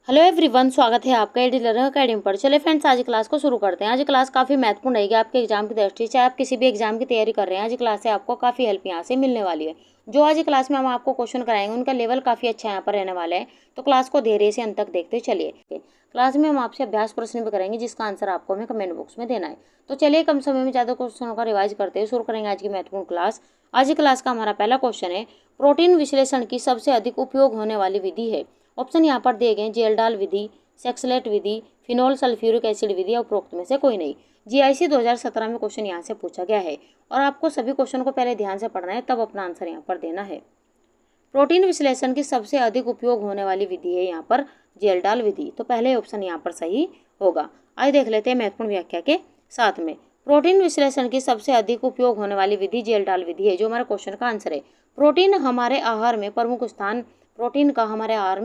Hello everyone, स्वागत है आपका एडी लर्निंग अकेडमी पर। चले फ्रेंड्स, आज क्लास को शुरू करते हैं। आज क्लास काफ़ी महत्वपूर्ण रहेगी आपके एग्जाम की दृष्टि से। चाहे आप किसी भी एग्जाम की तैयारी कर रहे हैं, आज क्लास से आपको काफ़ी हेल्प यहाँ से मिलने वाली है। जो आज क्लास में हम आपको क्वेश्चन कराएंगे उनका लेवल काफ़ी अच्छा यहाँ पर रहने वाला है, तो क्लास को धैर्य से अंत तक देखते चलिए। क्लास में हम आपसे अभ्यास प्रश्न भी करेंगे जिसका आंसर आपको हमें कमेंट बॉक्स में देना है। तो चलिए कम समय में ज़्यादा क्वेश्चनों का रिवाइज करते हुए शुरू करेंगे आज की महत्वपूर्ण क्लास। आज की क्लास का हमारा पहला क्वेश्चन है, प्रोटीन विश्लेषण की सबसे अधिक उपयोग होने वाली विधि है। ऑप्शन यहाँ पर दिए गए, जेल्डाल विधि, सेक्सलेट विधि, फिनोल सल्फ्यूरिक एसिड विधि या उपरोक्त में से कोई नहीं। जीआईसी 2017 में क्वेश्चन यहाँ से पूछा गया है और आपको सभी क्वेश्चन को पहले ध्यान से पढ़ना है, तब अपना आंसर यहाँ पर देना है। प्रोटीन विश्लेषण की सबसे अधिक उपयोग होने वाली विधि है यहाँ पर जेल्डाल विधि, तो पहले ऑप्शन यहाँ पर सही होगा। आइए देख लेते हैं महत्वपूर्ण व्याख्या के साथ में। प्रोटीन विश्लेषण की सबसे अधिक उपयोग होने वाली विधि जेल्डाल विधि है, जो हमारे क्वेश्चन का आंसर है। प्रोटीन का हमारे आहार में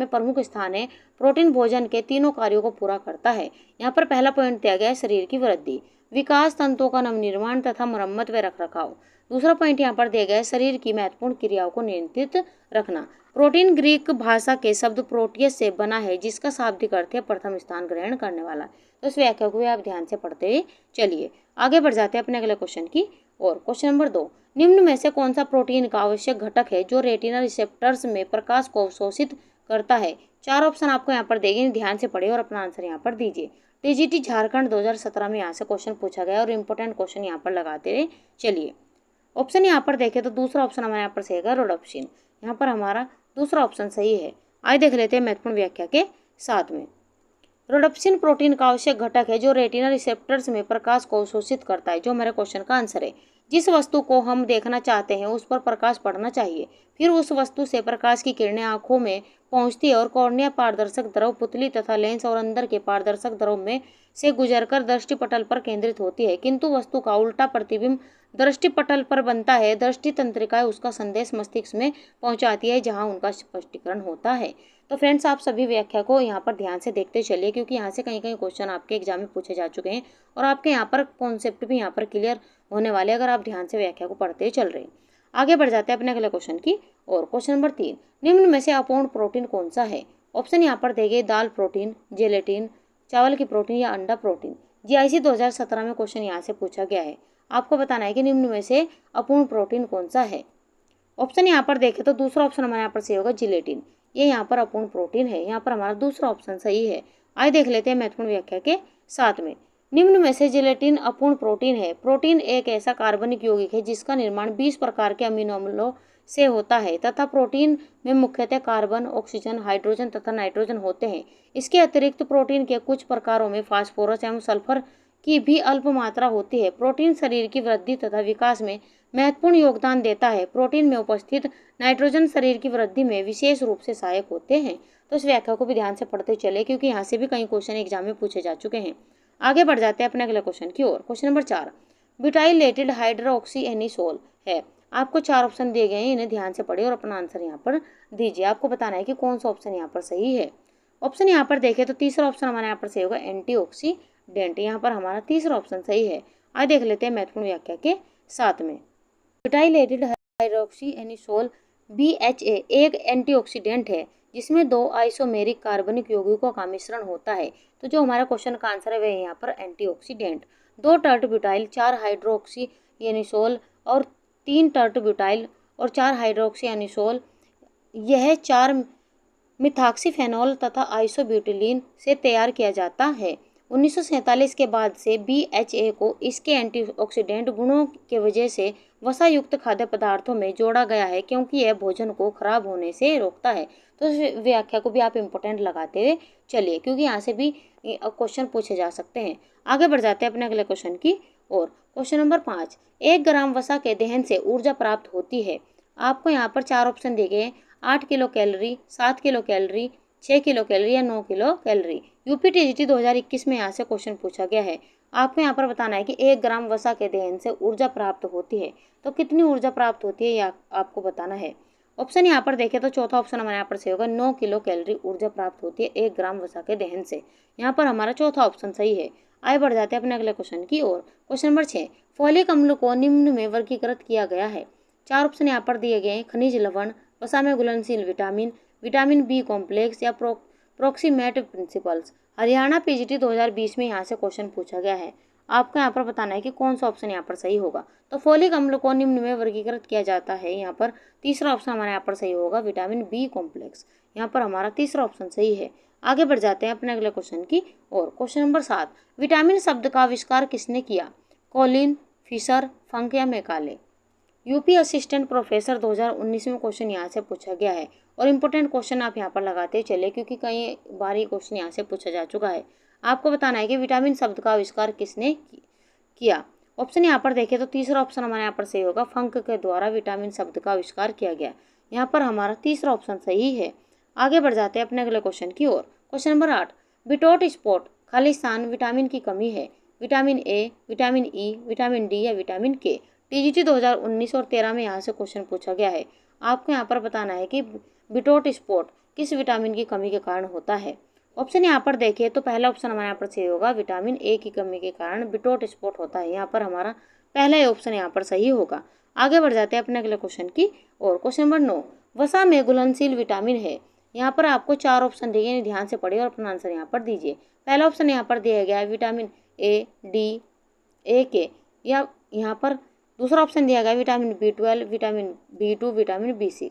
प्रमुख स्थान है। प्रोटीन भोजन के तीनों कार्यों को पूरा करता है। यहाँ पर पहला पॉइंट दिया गया है शरीर की वृद्धि, विकास, तंतुओं का नवनिर्माण तथा मरम्मत व रखरखाव। दूसरा पॉइंट यहाँ पर दिया गया है शरीर की महत्वपूर्ण क्रियाओं को नियंत्रित रखना। प्रोटीन ग्रीक भाषा के शब्द प्रोटियस से बना है, जिसका शाब्दिक अर्थ है प्रथम स्थान ग्रहण करने वाला। तो इस व्याख्या को भी आप ध्यान से पढ़ते हुए चलिए। आगे बढ़ जाते हैं अपने अगले क्वेश्चन की और। क्वेश्चन नंबर 2, निम्न में से कौन सा प्रोटीन का आवश्यक घटक है जो रेटिना रिसेप्टर्स में प्रकाश को अवशोषित करता है? 4 ऑप्शन आपको यहाँ पर देंगे, ध्यान से पढ़िए और अपना आंसर यहाँ पर दीजिए। टीजीटी झारखंड 2017 में यहाँ से क्वेश्चन पूछा गया और इंपॉर्टेंट क्वेश्चन यहाँ पर लगाते हुए चलिए। ऑप्शन यहाँ पर देखें तो दूसरा ऑप्शन हमारे यहाँ पर सही है रोडोप्सिन। यहाँ पर हमारा दूसरा ऑप्शन सही है। आइए देख लेते हैं महत्वपूर्ण व्याख्या के साथ में। रोडोप्सिन प्रोटीन का आवश्यक घटक है जो रेटिना रिसेप्टर्स में प्रकाश को अवशोषित करता है, जो हमारे क्वेश्चन का आंसर है। जिस वस्तु को हम देखना चाहते हैं उस पर प्रकाश पड़ना चाहिए, फिर उस वस्तु से प्रकाश की किरणें आंखों में पहुंचती है और कॉर्निया पारदर्शक द्रव, पुतली तथा लेंस और अंदर के पारदर्शक द्रव में से गुजरकर दृष्टिपटल पर केंद्रित होती है, किंतु वस्तु का उल्टा प्रतिबिंब दृष्टिपटल पर बनता है। दृष्टि तंत्रिकाएं उसका संदेश मस्तिष्क में पहुंचाती है, जहां उनका स्पष्टीकरण होता है। तो फ्रेंड्स, आप सभी व्याख्या को यहाँ पर ध्यान से देखते चलिए, क्योंकि यहाँ से कहीं कहीं क्वेश्चन आपके एग्जाम में पूछे जा चुके हैं और आपके यहाँ पर कॉन्सेप्ट भी यहाँ पर क्लियर होने वाले, अगर आप ध्यान से व्याख्या को पढ़ते चल रहे हैं। आगे बढ़ जाते हैं अपने अगले क्वेश्चन की और। क्वेश्चन नंबर 3, निम्न में से अपूर्ण प्रोटीन कौन सा है? ऑप्शन यहाँ पर देंगे, दाल प्रोटीन, जेलेटिन, चावल की प्रोटीन या अंडा प्रोटीन। जीआईसी 2017 में क्वेश्चन यहाँ से पूछा गया है। आपको बताना है कि निम्न में से अपूर्ण प्रोटीन कौन सा है। ऑप्शन यहाँ पर देखें तो दूसरा ऑप्शन हमारे यहाँ पर सही होगा, जिलेटिन। ये यहाँ पर अपूर्ण प्रोटीन है। यहाँ पर हमारा दूसरा ऑप्शन सही है। आइए देख लेते हैं महत्वपूर्ण व्याख्या के साथ में। निम्न में से जिलेटिन अपूर्ण प्रोटीन है। प्रोटीन एक ऐसा कार्बनिक यौगिक है जिसका निर्माण 20 प्रकार के अमीनो अम्लों से होता है तथा प्रोटीन में मुख्यतः कार्बन, ऑक्सीजन, हाइड्रोजन तथा नाइट्रोजन होते हैं। इसके अतिरिक्त प्रोटीन के कुछ प्रकारों में फास्फोरस एवं सल्फर की भी अल्प मात्रा होती है। प्रोटीन शरीर की वृद्धि तथा विकास में महत्वपूर्ण योगदान देता है। प्रोटीन में उपस्थित नाइट्रोजन शरीर की वृद्धि में विशेष रूप से सहायक होते हैं। तो इस व्याख्या को भी ध्यान से पढ़ते चले, क्योंकि यहाँ से भी कई क्वेश्चन एग्जाम में पूछे जा चुके हैं। आगे बढ़ जाते हैं अपने अगले क्वेश्चन की ओर। Question number 4, butylated hydroxy anisole है। आपको 4 ऑप्शन दिए गए हैं, इन्हें ध्यान से पढ़िए और अपना आंसर यहाँ पर दीजिए। आपको बताना है कि कौन सा ऑप्शन यहाँ पर सही है। ऑप्शन यहाँ पर देखें तो तीसरा ऑप्शन हमारे यहाँ पर सही होगा, एंटीऑक्सीडेंट। यहाँ पर हमारा तीसरा ऑप्शन सही है। आइए देख लेते हैं महत्वपूर्ण व्याख्या के साथ में। ब्यूटाइलेटेड हाइड्रोक्सी एनिसोल BHA एक एंटीऑक्सीडेंट है जिसमें 2 आइसोमेरिक कार्बनिक यौगिकों का मिश्रण होता है। तो जो हमारा क्वेश्चन का आंसर है वह यहाँ पर antioxidant. 2 tert butyl, 4 hydroxy anisole और 3 टर्ट ब्यूटाइल और 4 हाइड्रोक्सी एनिसोल, यह 4 मिथाक्सीफेनॉल तथा आइसोब्यूटिलीन से तैयार किया जाता है। 1947 के बाद से BHA को इसके एंटीऑक्सीडेंट गुणों की वजह से वसा युक्त खाद्य पदार्थों में जोड़ा गया है, क्योंकि यह भोजन को खराब होने से रोकता है। तो इस व्याख्या को भी आप इम्पोर्टेंट लगाते हुए चलिए, क्योंकि यहाँ से भी क्वेश्चन पूछे जा सकते हैं। आगे बढ़ जाते हैं अपने अगले क्वेश्चन की और। क्वेश्चन नंबर 5, 1 ग्राम वसा के दहन से ऊर्जा प्राप्त होती है। आपको यहाँ पर 4 ऑप्शन दिए गए, 8 kilo calorie, 7 kilo calorie, 6 kilo calorie या 9 किलो कैलोरी। यूपीटीजीटी 2021 में यहाँ से क्वेश्चन पूछा गया है। आपको यहाँ पर बताना है कि 1 ग्राम वसा के दहन से ऊर्जा प्राप्त होती है, तो कितनी ऊर्जा प्राप्त होती है यह आपको बताना है। ऑप्शन यहाँ पर देखें तो चौथा ऑप्शन हमारे यहाँ पर से होगा, 9 किलो कैलोरी ऊर्जा प्राप्त होती है 1 ग्राम वसा के दहन से। यहाँ पर हमारा चौथा ऑप्शन सही है। आगे बढ़ जाते हैं अपने अगले क्वेश्चन की ओर। क्वेश्चन नंबर 6, फोलिक अम्ल को निम्न में वर्गीकृत किया गया है। 4 ऑप्शन यहाँ पर दिए गए हैं, खनिज लवण, वसा में घुलनशील विटामिन, विटामिन B कॉम्प्लेक्स या प्रोक्सीमेट प्रिंसिपल्स। हरियाणा पीजीटी 2020 में यहाँ से क्वेश्चन पूछा गया है। आपको यहाँ पर बताना है कि कौन सा ऑप्शन यहाँ पर सही होगा। तो फोलिक अम्ल को निम्न में वर्गीकृत किया जाता है। यहाँ पर तीसरा ऑप्शन हमारे यहाँ पर सही होगा, विटामिन बी कॉम्प्लेक्स। यहाँ पर हमारा तीसरा ऑप्शन सही है। आगे बढ़ जाते हैं अपने अगले क्वेश्चन की और। क्वेश्चन नंबर 7, विटामिन शब्द का आविष्कार किसने किया? कॉलिन, फिशर, फंक या मैकाले। यूपी असिस्टेंट प्रोफेसर 2019 में क्वेश्चन यहाँ से पूछा गया है और इम्पोर्टेंट क्वेश्चन आप यहाँ पर लगाते चले क्योंकि कई बार ये क्वेश्चन यहाँ से पूछा जा चुका है। आपको बताना है कि विटामिन शब्द का आविष्कार किसने किया। ऑप्शन यहाँ पर देखें तो तीसरा ऑप्शन हमारे यहाँ पर सही होगा, फंक के द्वारा विटामिन शब्द का आविष्कार किया गया। यहाँ पर हमारा तीसरा ऑप्शन सही है। आगे बढ़ जाते हैं अपने अगले क्वेश्चन की ओर। क्वेश्चन नंबर 8, बिटोट स्पॉट खालिस्तान विटामिन की कमी है? Vitamin A, vitamin E, vitamin D या विटामिन के। टीजीटी 2019 और 13 में यहाँ से क्वेश्चन पूछा गया है। आपको यहाँ पर बताना है कि बिटोट स्पॉट किस विटामिन की कमी के कारण होता है। ऑप्शन यहाँ पर देखिए तो पहला ऑप्शन हमारे यहाँ पर सही होगा, विटामिन ए की कमी के कारण बिटोट स्पॉट होता है। यहाँ पर हमारा पहला ऑप्शन यहाँ पर सही होगा। आगे बढ़ जाते हैं अपने अगले क्वेश्चन की और। क्वेश्चन नंबर 9, वसा में घुलनशील विटामिन है? यहाँ पर आपको 4 ऑप्शन दिए हैं, ध्यान से पढ़िए और अपना आंसर यहाँ पर दीजिए। पहला ऑप्शन यहाँ पर दिया गया है विटामिन ए, डी, ए के, या यहाँ पर दूसरा ऑप्शन दिया गया vitamin B12, vitamin B2, vitamin B6।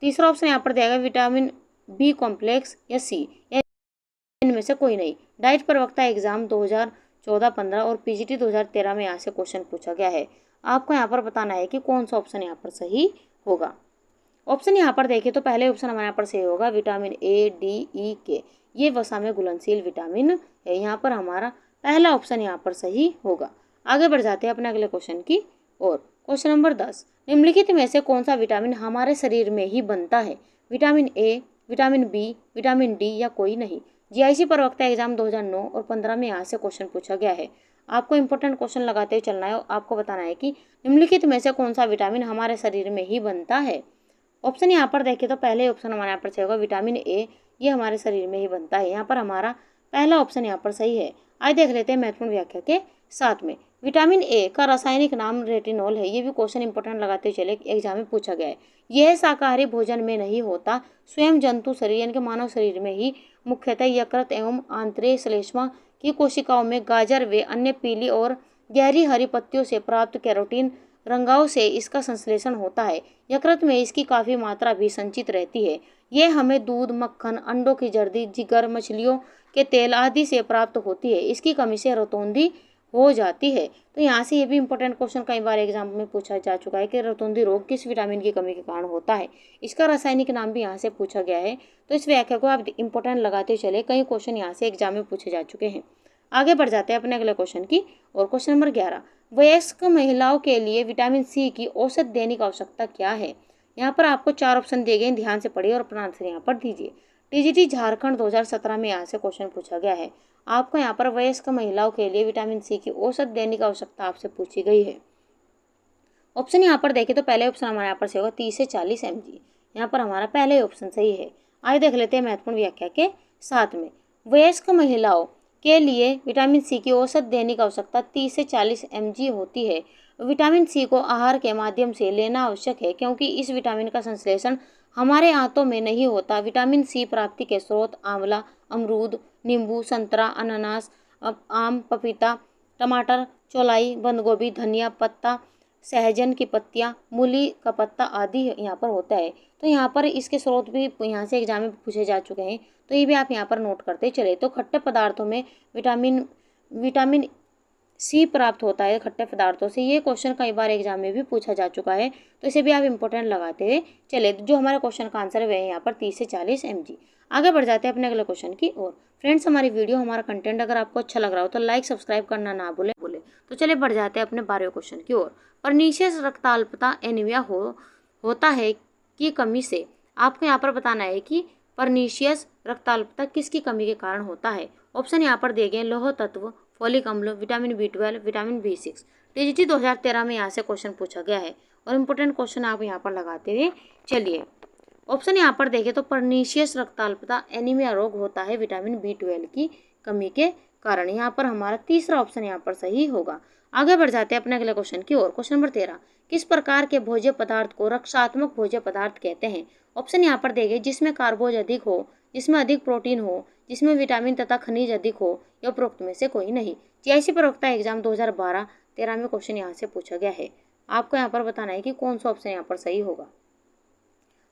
तीसरा ऑप्शन यहाँ पर दिया गया विटामिन बी कॉम्प्लेक्स या सी, या इनमें से कोई नहीं। डाइट प्रवक्ता एग्जाम 2014-15 और पीजीटी 2013 में यहाँ से क्वेश्चन पूछा गया है। आपको यहाँ पर बताना है कि कौन सा ऑप्शन यहाँ पर सही होगा। ऑप्शन यहाँ पर देखें तो पहले ऑप्शन हमारे यहाँ पर सही होगा, विटामिन ए, डी, ई, के, ये वसा में घुलनशील विटामिन है। यहाँ पर हमारा पहला ऑप्शन यहाँ पर सही होगा। आगे बढ़ जाते हैं अपने अगले क्वेश्चन की और। क्वेश्चन नंबर 10, निम्नलिखित में से कौन सा विटामिन हमारे शरीर में ही बनता है? Vitamin A, vitamin B, vitamin D या कोई नहीं। जीआईसी प्रवक्ता एग्जाम 2009 और 15 में यहाँ से क्वेश्चन पूछा गया है। आपको इंपॉर्टेंट क्वेश्चन लगाते हुए चलना है और आपको बताना है कि निम्नलिखित में से कौन सा विटामिन हमारे शरीर में ही बनता है। ऑप्शन यहाँ पर देखें तो पहले ऑप्शन हमारे यहाँ पर सही होगा, विटामिन ए, ये हमारे शरीर में ही बनता है। यहाँ पर हमारा पहला ऑप्शन यहाँ पर सही है। आज देख लेते हैं महत्वपूर्ण व्याख्या के साथ में। विटामिन ए का रासायनिक नाम रेटिनॉल है। ये भी क्वेश्चन इंपॉर्टेंट लगाते हुए चले, एग्जाम में पूछा गया है। यह शाकाहारी भोजन में नहीं होता, स्वयं जंतु शरीर यानी कि मानव शरीर में ही मुख्यतः यकृत एवं आंतरिक श्लेष्मा की कोशिकाओं में गाजर व अन्य पीली और गहरी हरी पत्तियों से प्राप्त कैरोटीन रंगाओं से इसका संश्लेषण होता है। यकृत में इसकी काफ़ी मात्रा भी संचित रहती है। यह हमें दूध, मक्खन, अंडों की जर्दी, जिगर, मछलियों के तेल आदि से प्राप्त होती है। इसकी कमी से रतौंधी हो जाती है। तो यहाँ से ये भी इंपॉर्टेंट क्वेश्चन कई बार एग्जाम में पूछा जा चुका है कि रतौंधी रोग किस विटामिन की कमी के कारण होता है। इसका रासायनिक नाम भी यहाँ से पूछा गया है। तो इस व्याख्या को आप इंपॉर्टेंट लगाते चले, कई क्वेश्चन यहाँ से एग्जाम में पूछे जा चुके हैं। आगे बढ़ जाते हैं अपने अगले क्वेश्चन की और। क्वेश्चन नंबर 11, वयस्क महिलाओं के लिए विटामिन सी की औसत दैनिक आवश्यकता क्या है? यहाँ पर आपको 4 ऑप्शन दिए गए, ध्यान से पढ़िए और अपना आंसर यहाँ पर दीजिए। टीजीटी झारखंड 2017 में यहाँ से क्वेश्चन पूछा गया है। आपको यहाँ पर वयस्क महिलाओं के लिए विटामिन सी की औसत दैनिक आवश्यकता आपसे पूछी गई है। ऑप्शन यहाँ पर देखें तो पहले ऑप्शन हमारे यहाँ पर से होगा 30 से 40 mg। यहाँ पर हमारा पहले ऑप्शन सही है। आइए देख लेते हैं महत्वपूर्ण व्याख्या के साथ में। वयस्क महिलाओं के लिए विटामिन सी की औसत दैनिक आवश्यकता 30 से 40 mg होती है। विटामिन सी को आहार के माध्यम से लेना आवश्यक है क्योंकि इस विटामिन का संश्लेषण हमारे आंतों में नहीं होता। विटामिन सी प्राप्ति के स्रोत आंवला, अमरूद, नींबू, संतरा, अनानास, आम, पपीता, टमाटर, चौलाई, बंद गोभी, धनिया पत्ता, सहजन की पत्तियाँ, मूली का पत्ता आदि यहाँ पर होता है। तो यहाँ पर इसके स्रोत भी यहाँ से एग्जाम में पूछे जा चुके हैं, तो ये भी आप यहाँ पर नोट करते चले। तो खट्टे पदार्थों में विटामिन सी प्राप्त होता है, खट्टे पदार्थों से। ये क्वेश्चन कई बार एग्जाम में भी पूछा जा चुका है, तो इसे भी आप इंपॉर्टेंट लगाते हुए चले। जो हमारे क्वेश्चन का आंसर है वह यहाँ पर 30 से 40 mg। आगे बढ़ जाते हैं अपने अगले क्वेश्चन की ओर। फ्रेंड्स, हमारी वीडियो, हमारा कंटेंट अगर आपको अच्छा लग रहा हो तो लाइक सब्सक्राइब करना ना भूले। तो चले बढ़ जाते हैं अपने 12वें क्वेश्चन की ओर। परनीशियस रक्ताल्पता एनीमिया होता है की कमी से। आपको यहाँ पर बताना है कि परनीशियस रक्ताल्पता किसकी कमी के कारण होता है। ऑप्शन यहाँ पर दिए गए, लौह तत्व, फोलिक अम्ल, vitamin B12, vitamin B6। TGT 2013 में यहाँ से क्वेश्चन पूछा गया है और इम्पोर्टेंट क्वेश्चन आप यहाँ पर लगाते हुए चलिए। ऑप्शन यहाँ पर देखें तो परनीशियस रक्ताल्पता एनीमिया रोग होता है विटामिन B12 की कमी के कारण। यहाँ पर हमारा तीसरा ऑप्शन यहाँ पर सही होगा। आगे बढ़ जाते हैं अपने अगले क्वेश्चन की ओर। क्वेश्चन नंबर 13, किस प्रकार के भोज्य पदार्थ को रक्षात्मक भोज्य पदार्थ कहते हैं? ऑप्शन यहाँ पर देंगे, जिसमें कार्बोज अधिक हो, जिसमें अधिक प्रोटीन हो, जिसमें विटामिन तथा खनिज अधिक हो, या उपरोक्त में से कोई नहीं। जीआईसी प्रवक्ता एग्जाम 2012-13 में क्वेश्चन यहाँ से पूछा गया है। आपको यहाँ पर बताना है कि कौन सा ऑप्शन यहाँ पर सही होगा।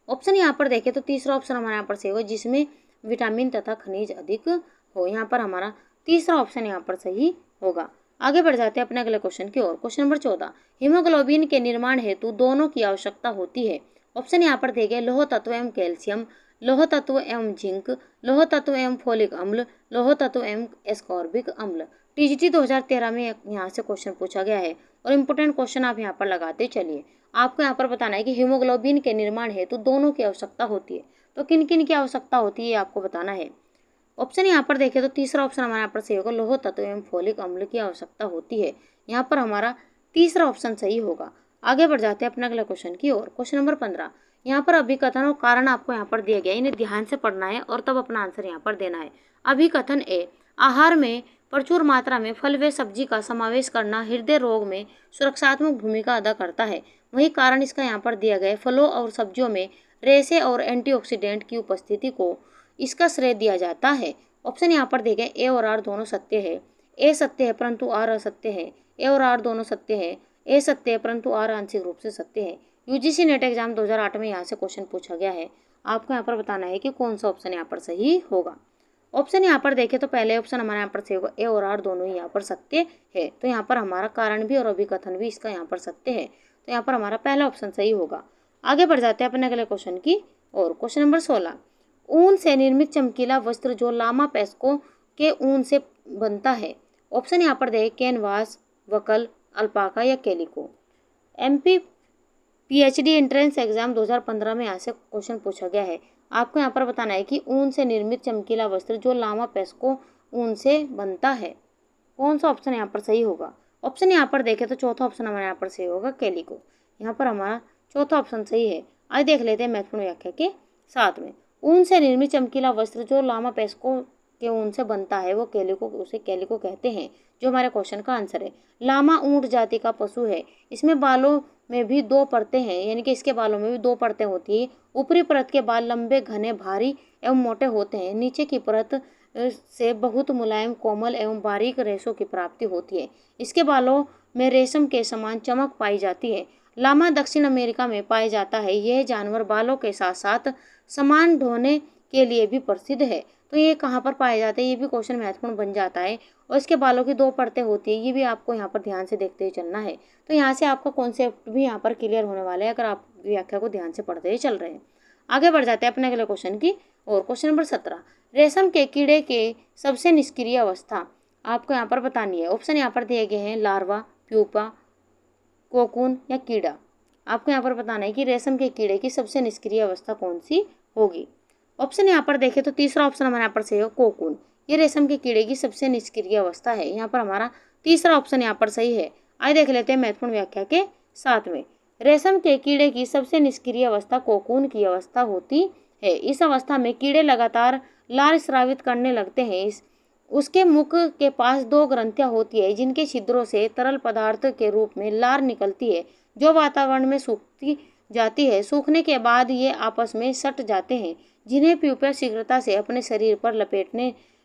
ऑप्शन यहाँ पर देखें तो तीसरा ऑप्शन हमारा यहाँ पर सही होगा, जिसमें विटामिन तथा खनिज अधिक हो। यहाँ पर हमारा तीसरा ऑप्शन यहाँ पर सही होगा। आगे बढ़ जाते हैं अपने अगले क्वेश्चन की ओर। क्वेश्चन नंबर 14, हीमोग्लोबिन के निर्माण हेतु दोनों की आवश्यकता होती है। ऑप्शन यहाँ पर दिए गए लौह तत्व एवं कैल्शियम, लौह तत्व एवं जिंक, लौह तत्व एवं फोलिक अम्ल, लौह तत्व एवं एस्कॉर्बिक अम्ल। टीजीटी 2013 में यहाँ से क्वेश्चन पूछा गया है और इम्पोर्टेंट क्वेश्चन आप यहाँ पर लगाते चलिए। आपको यहाँ पर बताना है कि हीमोग्लोबिन के निर्माण हेतु दोनों की आवश्यकता होती है। तो किन किन की आवश्यकता होती है आपको बताना है। ऑप्शन यहाँ पर देखें तो तीसरा ऑप्शन हमारे यहाँ पर सही होगा, लौह तत्व एवं फोलिक अम्ल की आवश्यकता होती है। यहाँ पर हमारा तीसरा ऑप्शन सही होगा। आगे बढ़ जाते हैं अपने अगले क्वेश्चन की ओर। क्वेश्चन नंबर 15, यहाँ पर अभिकथन और कारण आपको यहाँ पर दिया गया है, इन्हें ध्यान से पढ़ना है और तब अपना आंसर यहाँ पर देना है। अभिकथन ए, आहार में प्रचुर मात्रा में फल व सब्जी का समावेश करना हृदय रोग में सुरक्षात्मक भूमिका अदा करता है। वही कारण इसका यहाँ पर दिया गया है, फलों और सब्जियों में रेशे और एंटीऑक्सीडेंट की उपस्थिति को इसका श्रेय दिया जाता है। ऑप्शन यहाँ पर देखें ए और आर दोनों सत्य है। ए सत्य है परंतु आर असत्य है। ए और आर दोनों सत्य है। ए सत्य है परंतु आर आंशिक रूप से सत्य है। यूजीसी नेट एग्जाम 2008 में यहाँ से क्वेश्चन पूछा गया है। आपको यहाँ पर बताना है कि कौन सा ऑप्शन यहाँ पर सही होगा। ऑप्शन यहाँ पर देखें तो पहले ऑप्शन हमारे यहाँ पर सही होगा, ए और आर दोनों ही यहाँ पर सत्य है। तो यहाँ पर हमारा कारण भी और अभिकथन भी इसका यहाँ पर सत्य है। तो यहाँ पर हमारा पहला ऑप्शन सही होगा। आगे बढ़ जाते हैं अपने अगले क्वेश्चन की और। क्वेश्चन नंबर 16, ऊन से निर्मित चमकीला वस्त्र जो लामा पेस्को के ऊन से बनता है। ऑप्शन यहाँ पर देखें कैनवास, वकल, अल्पाका या calico. MP PhD entrance exam 2015 में यहाँ से क्वेश्चन पूछा गया है। आपको यहाँ पर बताना है कि ऊन से निर्मित चमकीला वस्त्र जो लामा पेस्को ऊन से बनता है, कौन सा ऑप्शन यहाँ पर सही होगा। ऑप्शन यहाँ पर देखें तो चौथा ऑप्शन हमारे यहाँ पर सही होगा, कैलिको। यहाँ पर हमारा चौथा ऑप्शन सही है। आज देख लेते हैं महत्वपूर्ण व्याख्या के साथ में। ऊन से निर्मित चमकीला वस्त्र जो लामा पेस्को के ऊन से बनता है वो कैलिको, उसे कैलिको कहते हैं, जो हमारे क्वेश्चन का आंसर है। लामा ऊंट जाति का पशु है। इसमें बालों में भी दो परतें हैं, यानी कि इसके बालों में भी दो परतें होती है। ऊपरी परत के बाल लंबे, घने, भारी एवं मोटे होते हैं। नीचे की परत से बहुत मुलायम, कोमल एवं बारीक रेशों की प्राप्ति होती है। इसके बालों में रेशम के समान चमक पाई जाती है। लामा दक्षिण अमेरिका में पाया जाता है। यह जानवर बालों के साथ साथ सामान ढोने के लिए भी प्रसिद्ध है। तो ये कहाँ पर पाए जाते हैं, ये भी क्वेश्चन महत्वपूर्ण बन जाता है। और इसके बालों की दो परतें होती है, ये भी आपको यहाँ पर ध्यान से देखते हुए चलना है। तो यहाँ से आपका कॉन्सेप्ट भी यहाँ पर क्लियर होने वाला है अगर आप व्याख्या को ध्यान से पढ़ते हुए चल रहे हैं। आगे बढ़ जाते हैं अपने अगले क्वेश्चन की और। क्वेश्चन नंबर 17, रेशम के कीड़े के सबसे निष्क्रिय अवस्था आपको यहाँ पर बतानी है। ऑप्शन यहाँ पर दिए गए हैं, लार्वा, प्यूपा, कोकून या कीड़ा। आपको यहाँ पर बताना है कि रेशम के कीड़े की सबसे निष्क्रिय अवस्था कौन सी होगी। ऑप्शन यहाँ पर देखें तो तीसरा ऑप्शन हमारे यहाँ पर सही हो, कोकून। ये रेशम के कीड़े की सबसे निष्क्रिय अवस्था है। यहाँ पर हमारा तीसरा ऑप्शन यहाँ पर सही है। आइए देख लेते हैं महत्वपूर्ण व्याख्या के साथ में। रेशम के कीड़े की सबसे निष्क्रिय अवस्था कोकून की अवस्था होती है। इस अवस्था में कीड़े लगातार लार स्रावित करने लगते हैं। उसके मुख के पास दो ग्रंथियां होती है, जिनके छिद्रों से तरल पदार्थ के रूप में लार निकलती है, जो वातावरण में सूखती जाती है। सूखने के बाद ये आपस में सट जाते हैं, जिन्हें प्यूपा शीघ्रता से अपने शरीर पर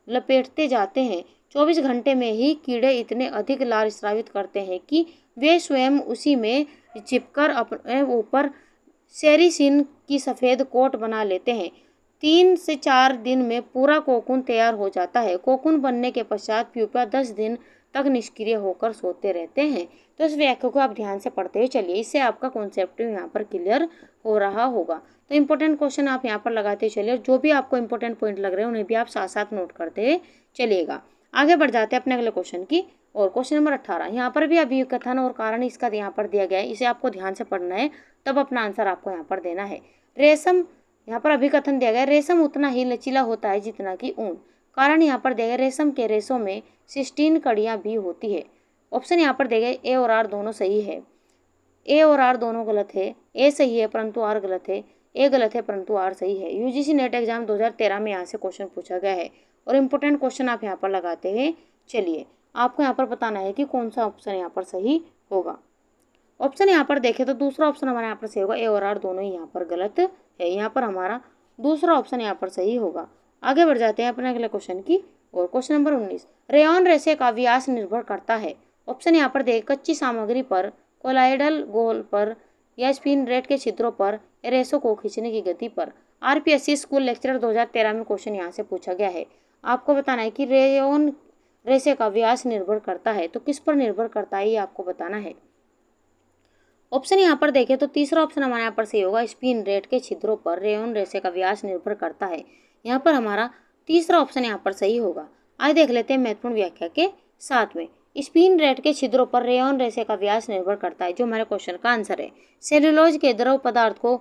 लपेटते जाते हैं। 24 घंटे में ही कीड़े इतने अधिक लार स्रावित करते हैं कि वे स्वयं उसी में चिपकर अपने ऊपर सेरिसिन की सफ़ेद कोट बना लेते हैं। 3 से 4 दिन में पूरा कोकून तैयार हो जाता है। कोकून बनने के पश्चात प्यूपा 10 दिन तक निष्क्रिय होकर सोते रहते हैं। तो इस व्याख्या को आप ध्यान से पढ़ते हुए चलिए, इससे आपका कॉन्सेप्ट यहाँ पर क्लियर हो रहा होगा। तो इंपॉर्टेंट क्वेश्चन आप यहाँ पर लगाते चलिए, जो भी आपको इंपॉर्टेंट पॉइंट लग रहे हैं उन्हें भी आप साथ साथ नोट करते हुए चलिएगा। आगे बढ़ जाते हैं अपने अगले क्वेश्चन की और। क्वेश्चन नंबर 18, यहाँ पर भी अभिकथन और कारण इसका यहाँ पर दिया गया है, इसे आपको ध्यान से पढ़ना है, तब अपना आंसर आपको यहाँ पर देना है। रेशम, यहाँ पर अभिकथन दिया गया, रेशम उतना ही लचीला होता है जितना कि ऊन। कारण यहाँ पर दिया गया, रेशम के रेशों में सिस्टीन कड़ियाँ भी होती है। ऑप्शन यहाँ पर दिए गए, ए और आर दोनों सही है। ए और आर दोनों गलत है। ए सही है परंतु आर गलत है। ए गलत है परंतु आर सही है। यूजीसी नेट एग्जाम 2013 में यहाँ से क्वेश्चन पूछा गया है और इम्पोर्टेंट क्वेश्चन आप यहाँ पर लगाते हुए चलिए। आपको यहाँ पर बताना है कि कौन सा ऑप्शन यहाँ पर सही होगा। ऑप्शन यहाँ पर देखें तो दूसरा ऑप्शन हमारे यहाँ पर सही होगा, ए और आर दोनों ही यहाँ पर गलत है। यहाँ पर हमारा दूसरा ऑप्शन यहाँ पर सही होगा। आगे बढ़ जाते हैं अपने अगले क्वेश्चन की और क्वेश्चन नंबर 19, रेयॉन रेसे का व्यास निर्भर करता है। ऑप्शन यहाँ पर दे, कच्ची सामग्री पर, कोलाइडल गोल पर, या स्पिन रेट के छिद्रों पर, या रेसों को खींचने की गति पर। आरपीएससी स्कूल लेक्चरर 2013 में क्वेश्चन यहाँ से पूछा गया है। आपको बताना है कि रेयॉन रेसे का व्यास निर्भर करता है, तो किस पर निर्भर करता है ये आपको बताना है। ऑप्शन यहाँ पर देखें तो तीसरा ऑप्शन हमारे यहाँ पर सही होगा, स्पिन रेट के छिद्रों पर रेयॉन रेसे का व्यास निर्भर करता है। यहाँ पर हमारा तीसरा ऑप्शन यहाँ पर सही होगा। आइए देख लेते हैं महत्वपूर्ण व्याख्या के साथ में। स्पिन रेट के छिद्रों पर रेयॉन रेसे का व्यास निर्भर करता है, जो हमारे क्वेश्चन का आंसर है। सेल्यूलोज के द्रव पदार्थ को